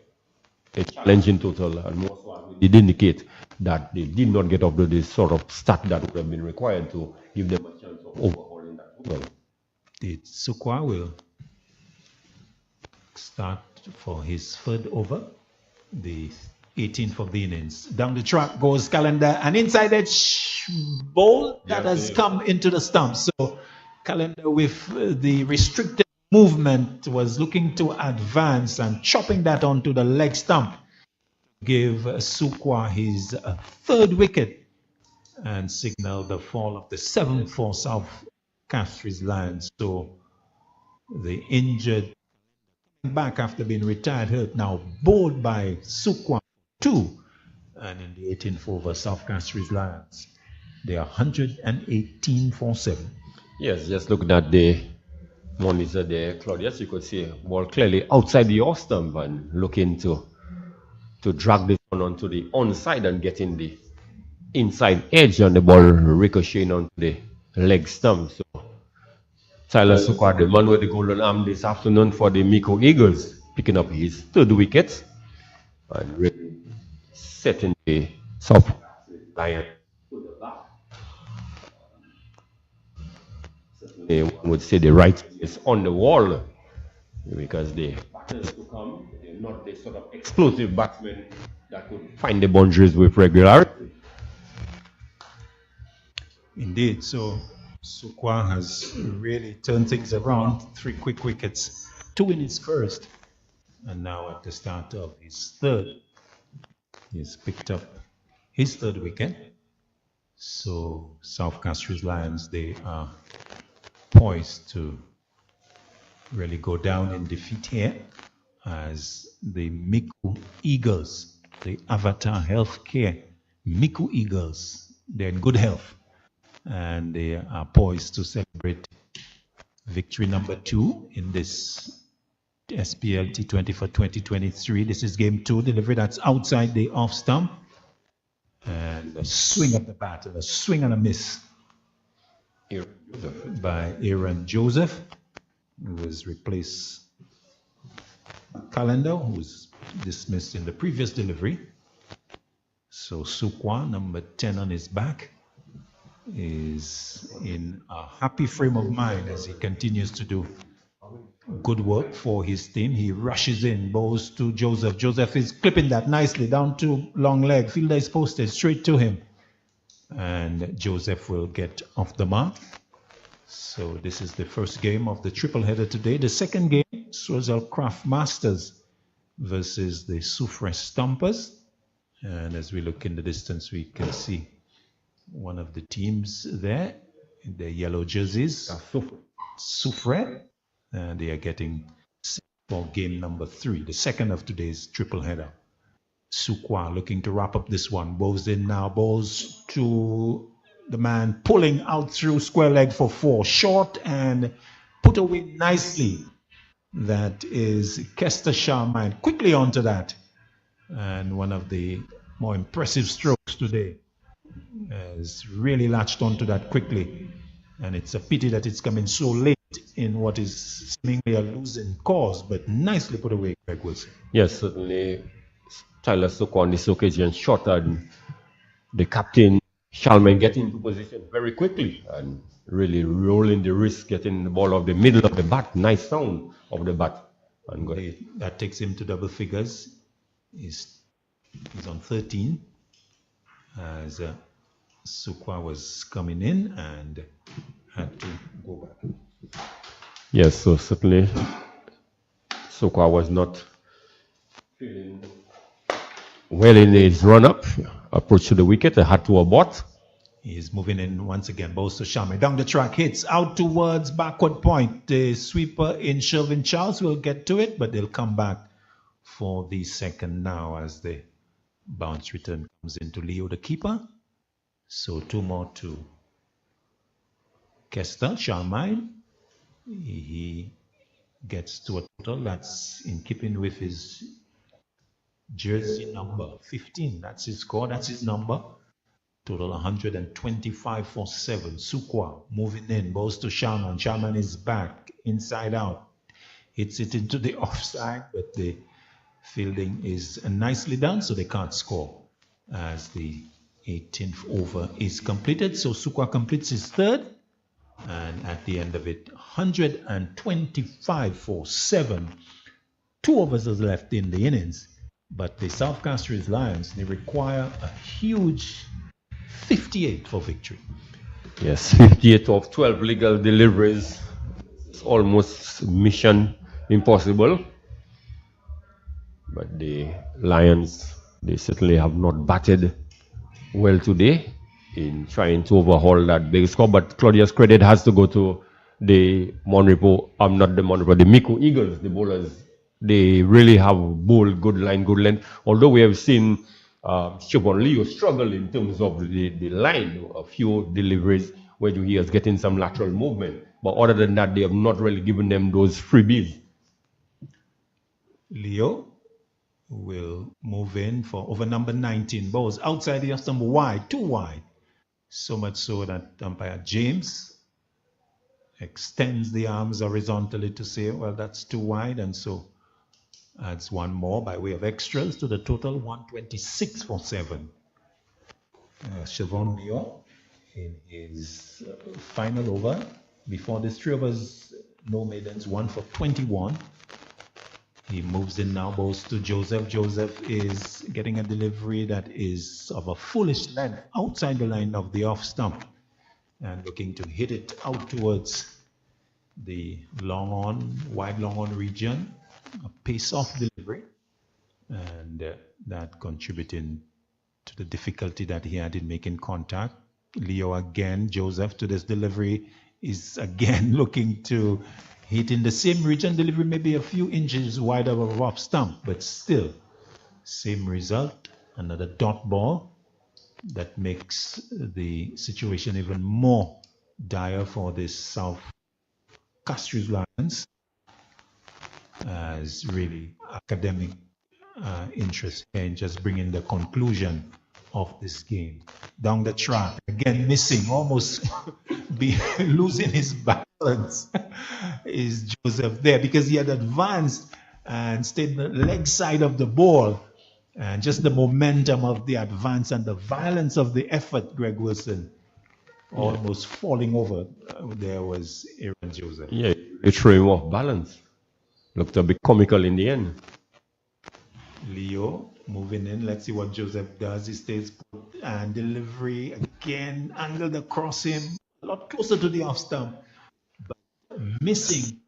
challenging total, and most did indicate that they did not get up to the sort of start that would have been required to give them a chance of overhauling that total. The Sukwa will start for his third over, the 18th of the innings. Down the track goes Calendar, and inside that ball that has come into the stump. So Calendar, with the restricted movement, was looking to advance and chopping that onto the leg stump, give Sukwa his third wicket and signal the fall of the 7th for South Castries Lions. So the injured back after being retired hurt now bowled by Sukwa 2, and in the 18th over, South Castries Lions, they are 118 for 7. Yes, just looking at the monitor there, Claudius, you could see ball clearly outside the off stump and looking to drag this one onto the onside and getting the inside edge on the ball ricocheting onto the leg stump. So Tyler Sukwa, the man with the golden arm this afternoon for the Micoud Eagles, picking up his third wicket and really setting the South Lions to the back. Certainly, one would say the right is on the wall because the batters to come, they're not the sort of explosive batsmen that could find the boundaries with regularity. Indeed, so Sukwa has really turned things around. 3 quick wickets, 2 in his first, and now at the start of his third, he's picked up his third wicket. So South Castries Lions, they are poised to really go down in defeat here, as the Micoud Eagles, the Avatar Healthcare Micoud Eagles, they're in good health, and they are poised to celebrate victory number 2 in this SPLT20 for 2023. This is game 2 delivery. That's outside the off stump, and a swing of the bat, and a swing and a miss by Aaron Joseph, who was replaced Calendar, who was dismissed in the previous delivery. So Sukwa, number 10 on his back, is in a happy frame of mind as he continues to do good work for his team. He rushes in, bowls to Joseph. Joseph is clipping that nicely down to long leg. Fielder is posted straight to him, and Joseph will get off the mark. So this is the first game of the triple header today. The second game, Swazel Craft Masters versus the Soufre Stompers. And as we look in the distance, we can see one of the teams there in their yellow jerseys, Soufre, and they are getting set for game number 3, the second of today's triple header. Sukwa looking to wrap up this one. Bowls in now, bowls to the man pulling out through square leg for 4. Short and put away nicely. That is Kester Sharmine. Quickly onto that. And one of the more impressive strokes today has really latched onto that quickly. And it's a pity that it's coming so late in what is seemingly a losing cause, but nicely put away, Greg Wilson. Yes, certainly. Tyler Sukwa on this occasion shot, and the captain Shalman getting into position very quickly and really rolling the wrist, getting the ball off the middle of the bat. Nice sound of the bat. And that takes him to double figures. He's on 13 as Sukwa was coming in and had to go back. Yes, so certainly Sukwa was not feeling well in his run-up, approach to the wicket, had to abort. He's moving in once again. Bowls to Sharma. Down the track, hits out towards backward point. The sweeper in Shervin Charles will get to it, but they'll come back for the second now as the bounce return comes into Leo, the keeper. So 2 more to Kester Sharmine. He gets to a total that's in keeping with his jersey number 15. That's his score, that's his number. Total 125 for 7. Sukwa moving in, bowls to Sharman. Sharman is back, inside out. Hits it into the offside, but the fielding is nicely done, so they can't score as the 18th over is completed. So Sukwa completes his third, and at the end of it, 125 for 7. 2 overs is left in the innings, but the South Castries Lions, they require a huge 58 for victory. Yes, 58 of 12 legal deliveries. It's almost mission impossible. But the Lions, they certainly have not batted well today in trying to overhaul that big score. But Claudia's credit has to go to the the Micoud Eagles, the bowlers. They really have bowled good line, good length. Although we have seen Siobhan Leo struggle in terms of the line, a few deliveries where he is getting some lateral movement. But other than that, they have not really given them those freebies. Leo will move in for over number 19. Balls outside the stump wide, too wide. So much so that umpire James extends the arms horizontally to say, well, that's too wide, and so adds 1 more by way of extras to the total 126 for 7. Siobhan Leo in his final over. Before this, 3 overs, no maidens, 1 for 21. He moves in now, bowls to Joseph. Joseph is getting a delivery that is of a foolish length outside the line of the off stump and looking to hit it out towards the wide long on region. A pace off delivery, and that contributing to the difficulty that he had in making contact. Leo again, Joseph to this delivery is again looking to hit in the same region, delivery maybe a few inches wide of a off stump, but still same result. Another dot ball that makes the situation even more dire for this South Castries Lions, as really academic interest in just bringing the conclusion of this game. Down the track, again missing, almost losing his balance is Joseph there, because he had advanced and stayed on the leg side of the ball, and just the momentum of the advance and the violence of the effort, Greg Wilson, almost falling over. There was Aaron Joseph. Yeah, it threw him off balance. Looked a bit comical in the end. Leo moving in. Let's see what Joseph does. He stays put and delivery again angled across him, a lot closer to the off stump, but missing.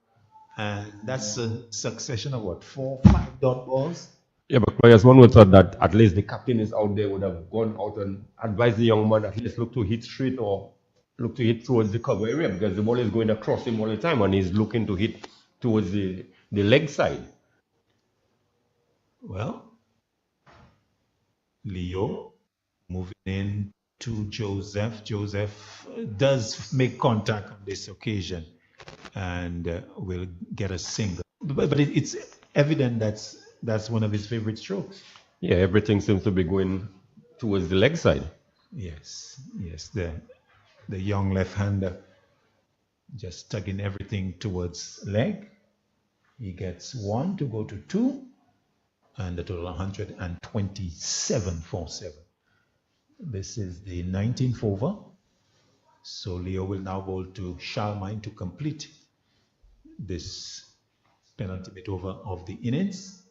And that's a succession of what, 4 or 5 dot balls. Yeah, but players, one would thought that at least the captain is out there, would have gone out and advised the young man at least look to hit straight or look to hit towards the cover area, because the ball is going across him all the time and he's looking to hit towards the leg side. Well, Leo moving in to Joseph. Joseph does make contact on this occasion and will get a single. But it's evident that's one of his favorite strokes. Yeah, everything seems to be going towards the leg side. Yes, the young left-hander just tugging everything towards leg. He gets 1 to go to 2, and a total 127 for 7. This is the 19th over. So Leo will now bowl to Charlemagne to complete this penultimate over of the innings.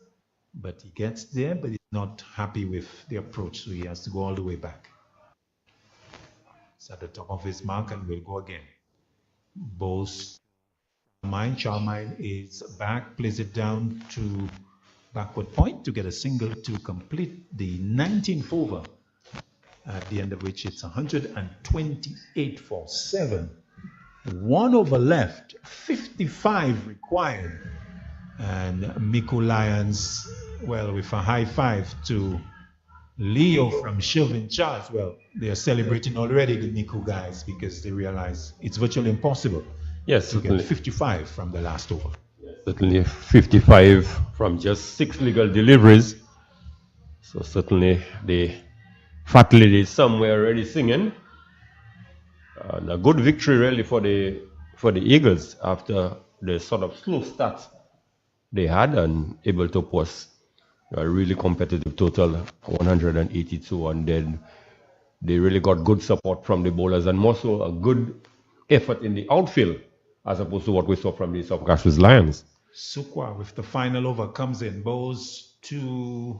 But he gets there, but he's not happy with the approach, so he has to go all the way back. It's at the top of his mark and will go again. Bowls Charlemagne is back, plays it down to backward point to get a single to complete the 19th over, at the end of which it's 128 for 7. 1 over left, 55 required. And Micoud Lions, well, with a high five to Leo from Shelvin Charles. Well, they are celebrating already, the Micoud guys, because they realize it's virtually impossible to get 55 from the last over. Certainly 55 from just 6 legal deliveries. So certainly the fat lady is somewhere already singing. And a good victory really for the Eagles after the sort of slow start they had, and able to post a really competitive total 182, and then they really got good support from the bowlers and more so a good effort in the outfield as opposed to what we saw from the South Castries Lions. Sukwa with the final over comes in, bowls to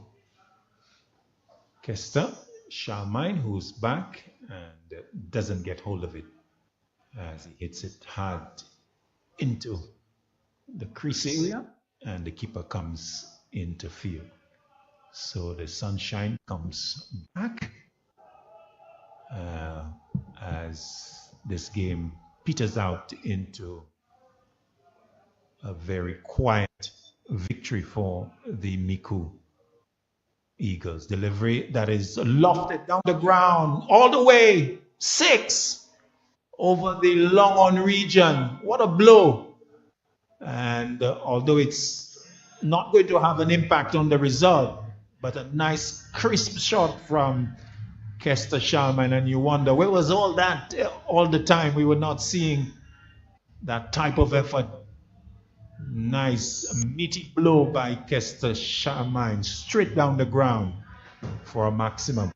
Kester. Charlemagne, who's back and doesn't get hold of it as he hits it hard into the crease area, and the keeper comes into field. So the sunshine comes back as this game peters out into a very quiet victory for the Micoud Eagles. Delivery that is lofted down the ground all the way, 6 over the long on region. What a blow. And although it's not going to have an impact on the result, but a nice crisp shot from Kester Charlemagne, and you wonder where was all that all the time. We were not seeing that type of effort. Nice meaty blow by Kester Charlemagne straight down the ground for a maximum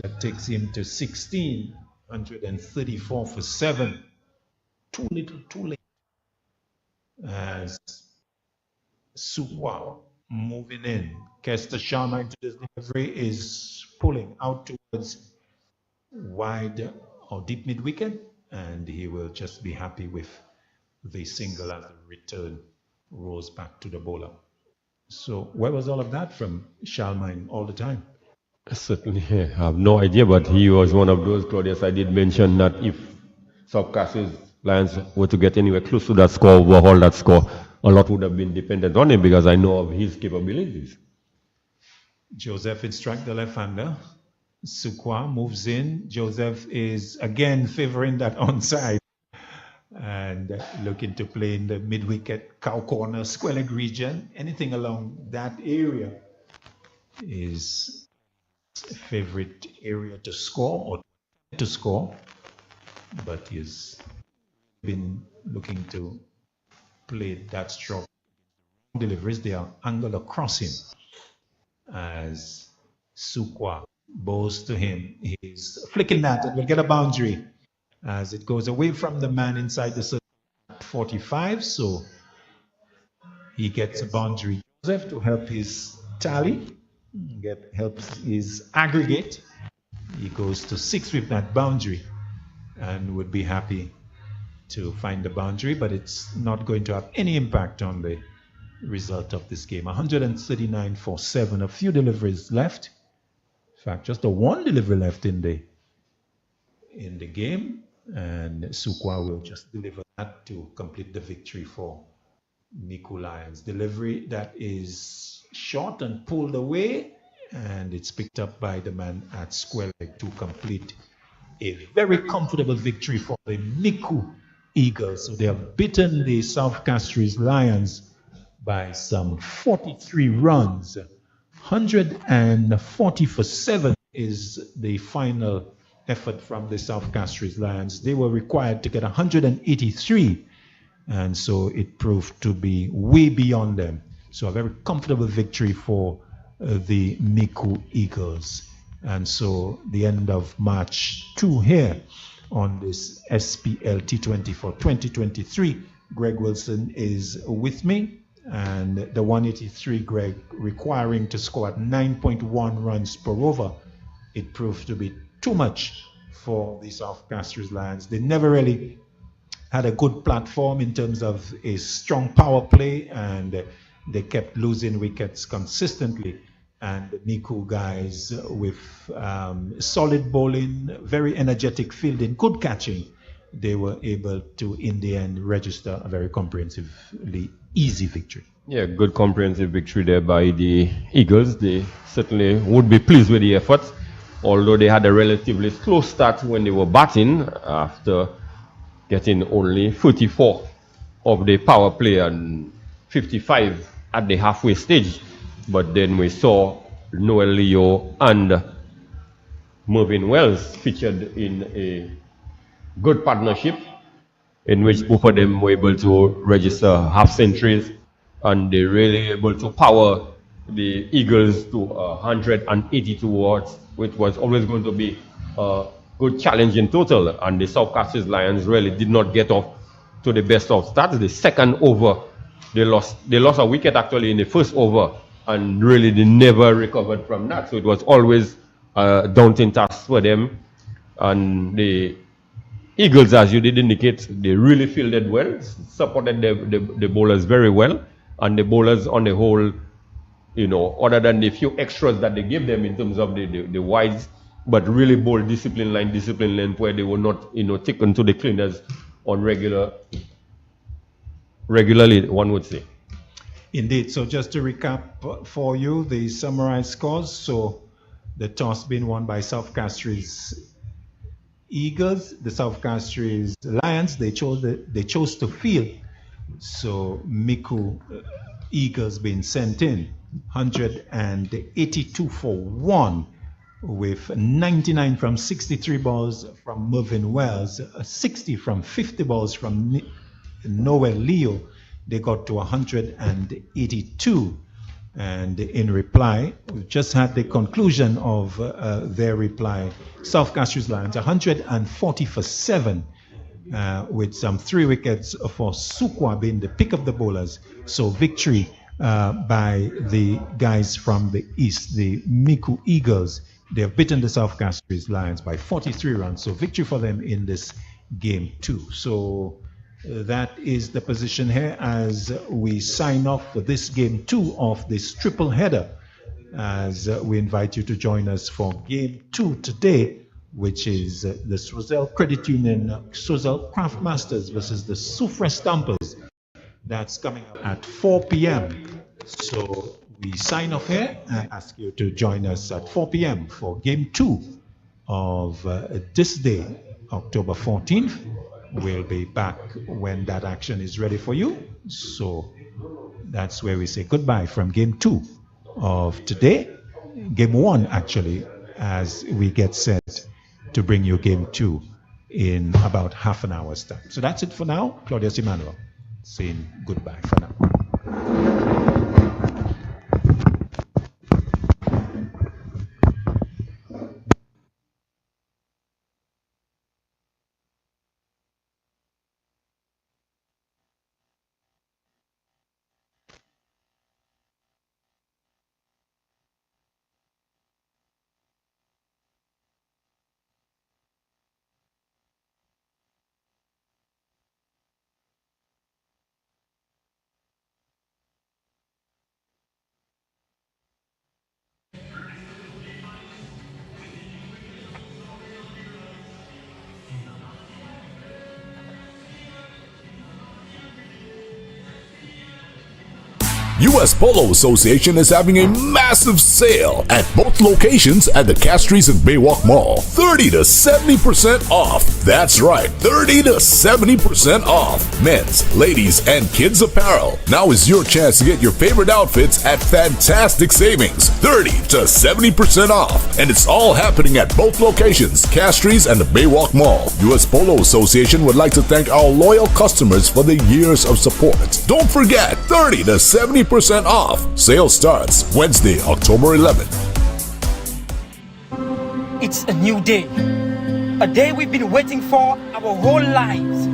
that takes him to 1,634 for 7. Too little, too late. As Sukwa moving in. Kester Sharma into this delivery is pulling out towards wide or deep mid wicket, and he will just be happy with the single as the return rolls back to the bowler. So where was all of that from Sharma all the time? Certainly, I have no idea, but he was one of those, Claudius. I did mention that if South Castries Lions were to get anywhere close to that score, overhaul that score, a lot would have been dependent on him because I know of his capabilities. Joseph in strike, the left-hander. Sukwa moves in. Joseph is again favoring that onside and looking to play in the mid-wicket, cow corner, square leg region. Anything along that area is favorite area to score or to score, but he's been looking to play that stroke. Deliveries, they are angled across him as Sukwa bows to him. He's flicking that and will get a boundary as it goes away from the man inside the circle at 45. So he gets a boundary. Joseph to help his tally, helps his aggregate. He goes to 6 with that boundary and would be happy to find the boundary, but it's not going to have any impact on the result of this game. 139 for 7, a few deliveries left. In fact, just a one delivery left in the game, and Sukwa will just deliver that to complete the victory for Micoud Lions. Delivery that is short and pulled away, and it's picked up by the man at square leg to complete a very comfortable victory for the Micoud Eagles. So they have beaten the South Castries Lions by some 43 runs. 140 for 7 is the final effort from the South Castries Lions. They were required to get 183, and so it proved to be way beyond them. So a very comfortable victory for the Micoud Eagles. And so the end of March 2 here on this SPLT20 for 2023. Greg Wilson is with me, and the 183, Greg, requiring to score at 9.1 runs per over. It proved to be too much for the South Castries Lions. They never really had a good platform in terms of a strong power play, and they kept losing wickets consistently. And the Micoud guys with solid bowling, very energetic fielding, good catching, they were able to, in the end, register a very comprehensively easy victory. Yeah, good comprehensive victory there by the Eagles. They certainly would be pleased with the effort, although they had a relatively slow start when they were batting after getting only 34 of the power play and 55 at the halfway stage. But then we saw Noel Leo and Mervyn Wells featured in a good partnership in which both of them were able to register half centuries, and they really able to power the Eagles to 182 watts, which was always going to be a good challenge in total. And the South Castries Lions really did not get off to the best of starts. The second over, they lost a wicket actually in the first over, and really they never recovered from that. So it was always a daunting task for them. And the Eagles, as you did indicate, they really fielded well, supported the bowlers very well, and the bowlers on the whole, you know, other than the few extras that they gave them in terms of the wides, but really bowled discipline length where they were not, you know, taken to the cleaners on regularly, one would say. Indeed. So just to recap for you, the summarized scores. So the toss being won by South Castries Eagles, the South Castries Lions, they chose to field. So Micoud Eagles being sent in 182 for 1 with 99 from 63 balls from Mervyn Wells, 60 from 50 balls from Noel Leo. They got to 182, and in reply, we've just had the conclusion of their reply. South Castries Lions 140 for 7, with some 3 wickets for Sukwa being the pick of the bowlers. So victory by the guys from the East, the Micoud Eagles. They have beaten the South Castries Lions by 43 runs. So victory for them in this game 2. So that is the position here as we sign off for this game 2 of this triple header. As we invite you to join us for game 2 today, which is the Swazel Credit Union, Swazel Craftmasters versus the Soufre Stampers. That's coming up at 4 p.m. So we sign off here and ask you to join us at 4 p.m. for game 2 of this day, October 14th. We'll be back when that action is ready for you. So that's where we say goodbye from game 2 of today. Game 1, actually, as we get set to bring you game 2 in about half an hour's time. So that's it for now. Claudius Emmanuel saying goodbye for now. US Polo Association is having a massive sale at both locations at the Castries and Baywalk Mall. 30 to 70% off. That's right, 30 to 70% off. Men's, ladies, and kids apparel. Now is your chance to get your favorite outfits at fantastic savings. 30 to 70% off. And it's all happening at both locations, Castries and the Baywalk Mall. US Polo Association would like to thank our loyal customers for the years of support. Don't forget, 30 to 70% off. Sale starts Wednesday, October 11th. It's a new day. A day we've been waiting for our whole lives.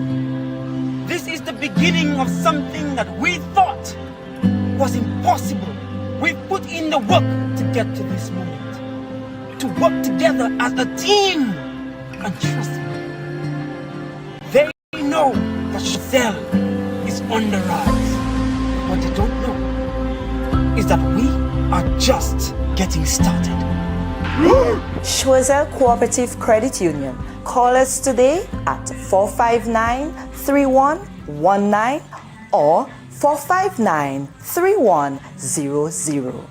This is the beginning of something that we thought was impossible. We've put in the work to get to this moment. To work together as a team. And trust me, they know that Swazel is on the rise. What they don't know is that we are just getting started. Swazel Cooperative Credit Union. Call us today at 459-3119 or 459-3100.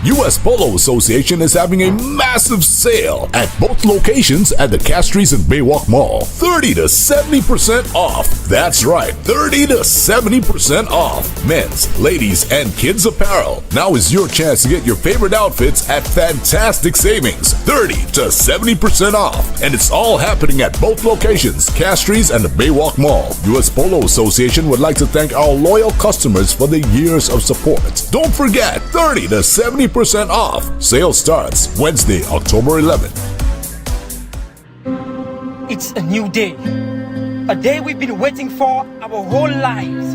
US Polo Association is having a massive sale at both locations at the Castries and Baywalk Mall. 30 to 70% off. That's right, 30 to 70% off. Men's, ladies, and kids apparel. Now is your chance to get your favorite outfits at fantastic savings. 30 to 70% off. And it's all happening at both locations, Castries and the Baywalk Mall. US Polo Association would like to thank our loyal customers for the years of support. Don't forget, 30 to 70% off. Sale starts Wednesday, October 11th. It's a new day. A day we've been waiting for our whole lives.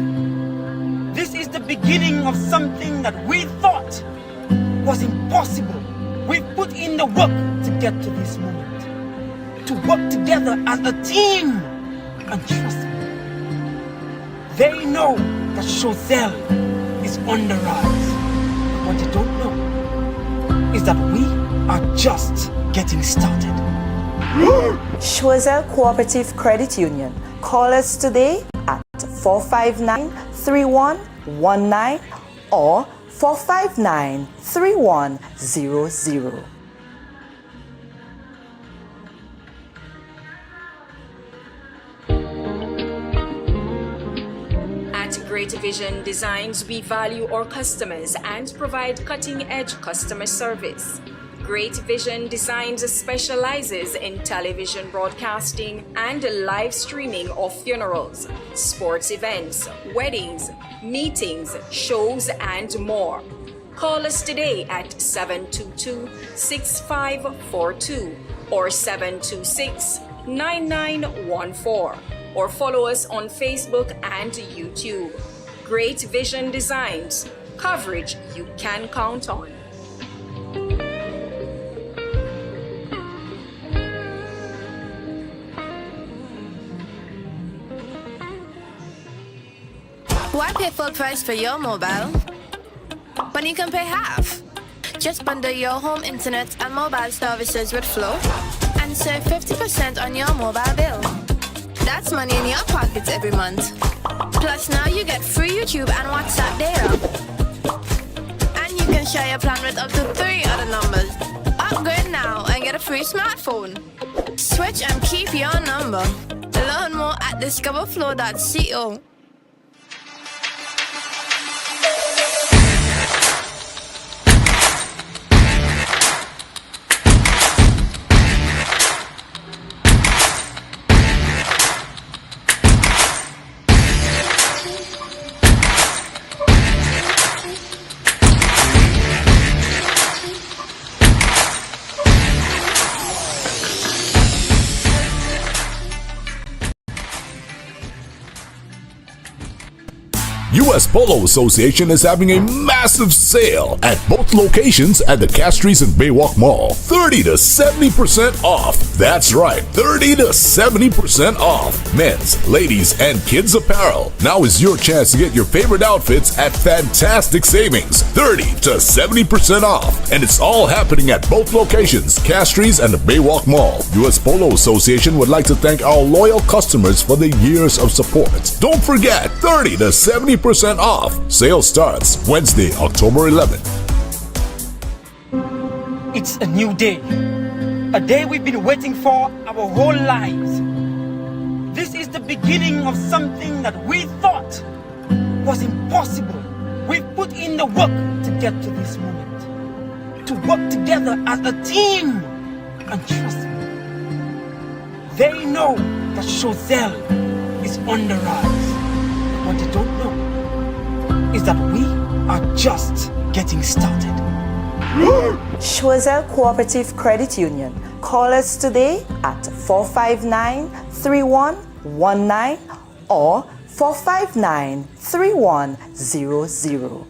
This is the beginning of something that we thought was impossible. We've put in the work to get to this moment. To work together as a team. And trust me, they know that Swazel is on the rise. What they don't know is that we are just getting started. Swazel Cooperative Credit Union. Call us today at 459-3119 or 459-3100. At Great Great Vision Designs, we value our customers and provide cutting-edge customer service. Great Vision Designs specializes in television broadcasting and live streaming of funerals, sports events, weddings, meetings, shows, and more. Call us today at 722-6542 or 726-9914 or follow us on Facebook and YouTube. Great Vision Designs, coverage you can count on. Why pay full price for your mobile when you can pay half? Just bundle your home internet and mobile services with Flow and save 50% on your mobile bill. That's money in your pocket every month. Plus now you get free YouTube and WhatsApp data. And you can share your plan with up to 3 other numbers. Upgrade now and get a free smartphone. Switch and keep your number. Learn more at discoverflow.co. US Polo Association is having a massive sale at both locations at the Castries and Baywalk Mall. 30 to 70% off. That's right, 30 to 70% off. Men's, ladies, and kids apparel. Now is your chance to get your favorite outfits at fantastic savings. 30 to 70% off. And it's all happening at both locations, Castries and the Baywalk Mall. US Polo Association would like to thank our loyal customers for the years of support. Don't forget, 30 to 70% off. Sale starts Wednesday, October 11th. It's a new day. A day we've been waiting for our whole lives. This is the beginning of something that we thought was impossible. We've put in the work to get to this moment. To work together as a team. And trust me, they know that Chozelle is on the rise. What they don't know is that we are just getting started. Chozelle Cooperative Credit Union. Call us today at 459-3119 or 459-3100.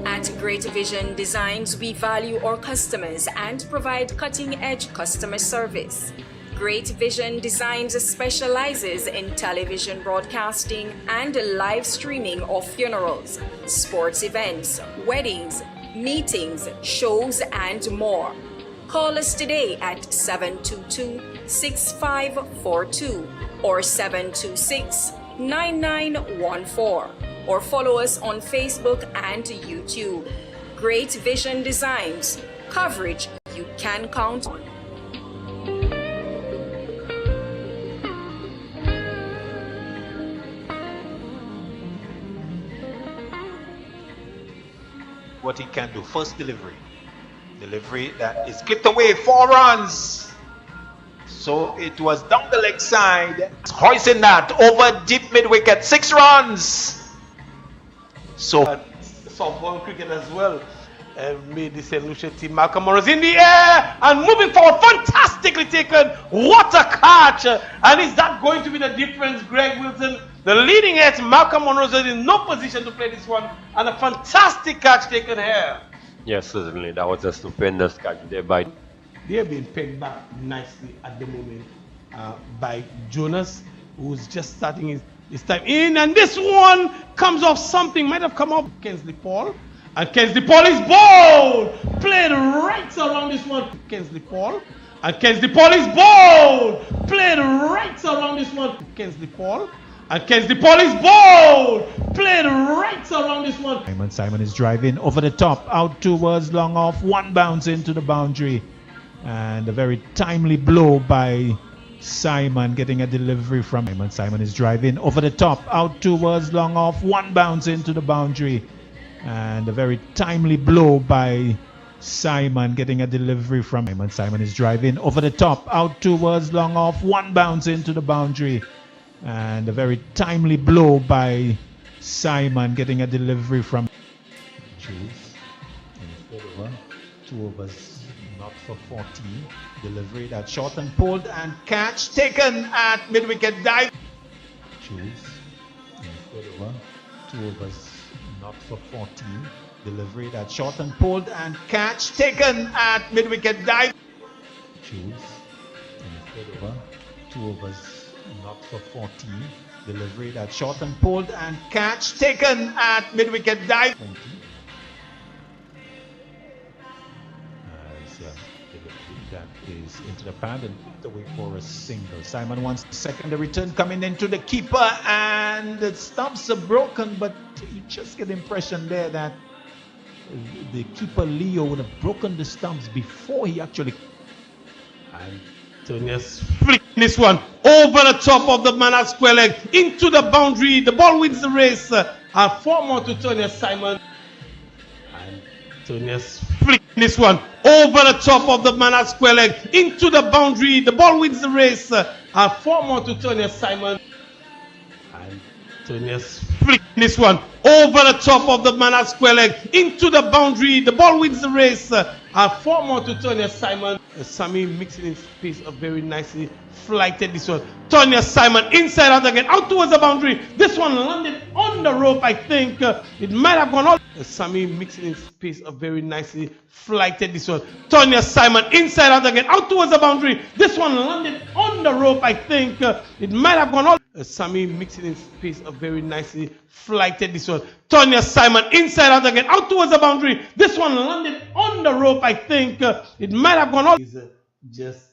At Great Vision Designs, we value our customers and provide cutting-edge customer service. Great Vision Designs specializes in television broadcasting and live streaming of funerals, sports events, weddings, meetings, shows, and more. Call us today at 722-6542 or 726-9914 or follow us on Facebook and YouTube. Great Vision Designs, coverage you can count on. What he can do. First delivery that is clipped away, 4 runs. So it was down the leg side, hoisting that over deep mid wicket, 6 runs. So softball cricket as well made the St. Lucia team. Malcolm Monroe's in the air and moving forward, fantastically taken. What a catch! And is that going to be the difference, Greg Wilson? The leading edge, Malcolm Monroe, is in no position to play this one, and a fantastic catch taken here. Yes, certainly. That was a stupendous catch there by. They are being pegged back nicely at the moment by Jonas, who's just starting his time in. And this one comes off something, might have come off Kensley Paul. And Kensley Paul is bowled! Played right around this one. Kensley Paul. And Kensley Paul is bowled! Played right around this one. Kensley Paul. And Kensley Paul is bowled! Played right around this one. Simon is driving over the top, out towards long off, 1 bounce into the boundary. And a very timely blow by Simon getting a delivery from Simon. Simon is driving over the top, out towards long off, one bounce into the boundary, and a very timely blow by Simon getting a delivery from Simon. Simon is driving over the top, out towards long off, one bounce into the boundary, and a very timely blow by Simon getting a delivery from Choose. Over. 2 overs, not for 40. Delivery that short and pulled and catch taken at mid-wicket dive. Choose. Over. 2 overs, not for 40. Delivery that short and pulled and catch taken at mid-wicket dive. Choose. Over. 2 overs, not for 40. Delivery that short and pulled and catch taken at mid-wicket dive. 20. That is into the pad and away for a single. Simon wants second. The return coming into the keeper, and the stumps are broken, but you just get the impression there that the keeper Leo would have broken the stumps before he actually. And Tony's flick this one over the top of the man at square leg into the boundary. The ball wins the race. And 4 more to Tony Simon. And Tony's flick this one over the top of the man at square leg into the boundary. The ball wins the race. And 4 more to Tony Simon. And Tony's flick this one over the top of the man at square leg into the boundary. The ball wins the race. And 4 more to Tony Simon. Sammy mixing his pace up very nicely. Flighted this one. Tony Simon inside out again, out towards the boundary. This one landed on the rope, I think. It might have gone all. Sammy mixing his pace up very nicely. Flighted this one. Tony Simon inside out again, out towards the boundary. This one landed on the rope, I think. It might have gone all. Sammy mixing his pace up very nicely. Flighted this one. Tony Simon inside out again, out towards the boundary. This one landed on the rope, I think. It might have gone all. He's just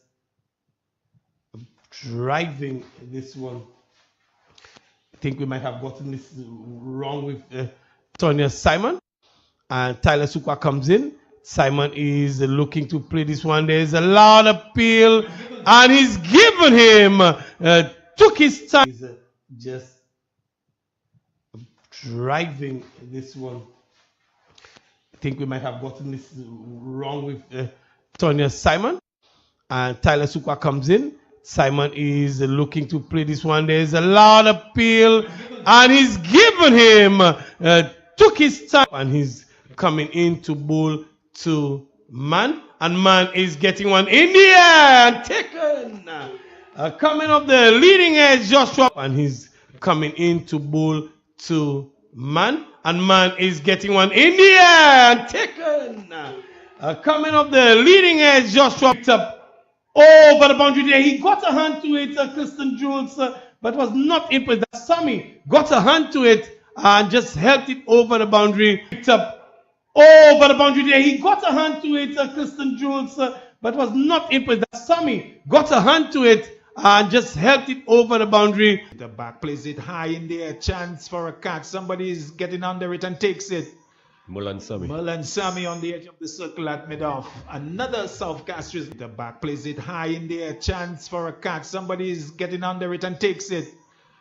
driving this one. I think we might have gotten this wrong with Tony Simon. And Tyler Sukwa comes in. Simon is looking to play this one. There's a loud appeal, and he's given him. Took his time. He's just driving this one. I think we might have gotten this wrong with Tony Simon. And Tyler Sukwa comes in. Simon is looking to play this one. There's a loud appeal, and he's given him. Took his time, and he's coming in to bowl to Man, and Man is getting one in the air and taken. Coming up the leading edge, Joshua, and he's coming in to bowl to Man, and Man is getting one in the air and taken. Coming up the leading edge, Joshua picked up over the boundary there. He got a hand to it, Kristen Jules, but was not in place. Sammy got a hand to it and just helped it over the boundary. Picked up over the boundary there. He got a hand to it, Kristen Jules, but was not in place. Sammy got a hand to it and just helped it over the boundary. The back plays it high in there. Chance for a catch. Somebody is getting under it and takes it. Mullan Sammy on the edge of the circle at mid-off. Another South Castries. The back plays it high in there. Chance for a catch. Somebody is getting under it and takes it.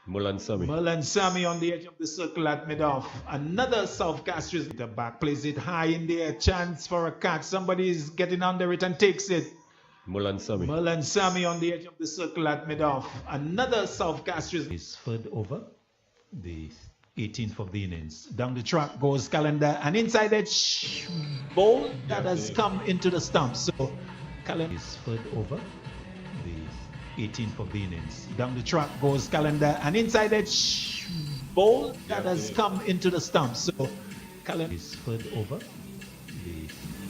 Mullan Sammy on the edge of the circle at mid-off. Another South Castries. The back plays it high in there. Chance for a catch. Somebody is getting under it and takes it. Mullan Sammy on the edge of the circle at mid-off. Another South Castries. Is third over. The 18th of the innings. Down the track goes Calendar, and inside edge ball that has come into the stump. So Calendar is third over. The 18th of the innings. Down the track goes Calendar, and inside edge ball that has come into the stump. So Calendar is third over. The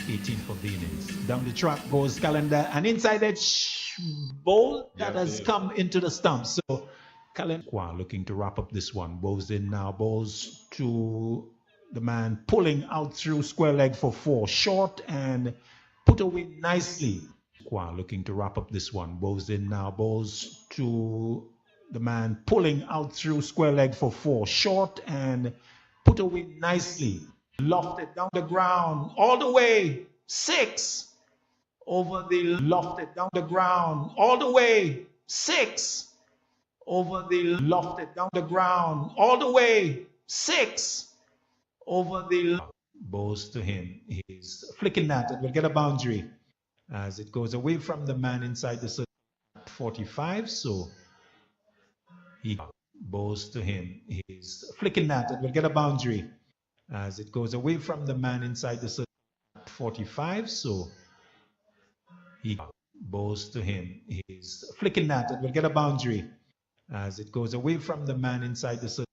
18th of the innings. Down the track goes Calendar, and inside edge ball that has come into the stump. So Calendar looking to wrap up this one. Bowls in now. Bowls to the man pulling out through square leg for 4. Short and put away nicely. Looking to wrap up this one. Bowls in now. Bowls to the man pulling out through square leg for 4. Short and put away nicely. Lofted down the ground all the way. 6 over the lofted down the ground all the way. 6 over the lofted down the ground, all the way, 6 over the bows to him. He's flicking that and will get a boundary as it goes away from the man inside the circle. 45, so he bows to him. He's flicking that and will get a boundary as it goes away from the man inside the circle. 45, so he bows to him. He's flicking that and will get a boundary as it goes away from the man inside the circle.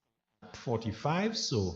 45, so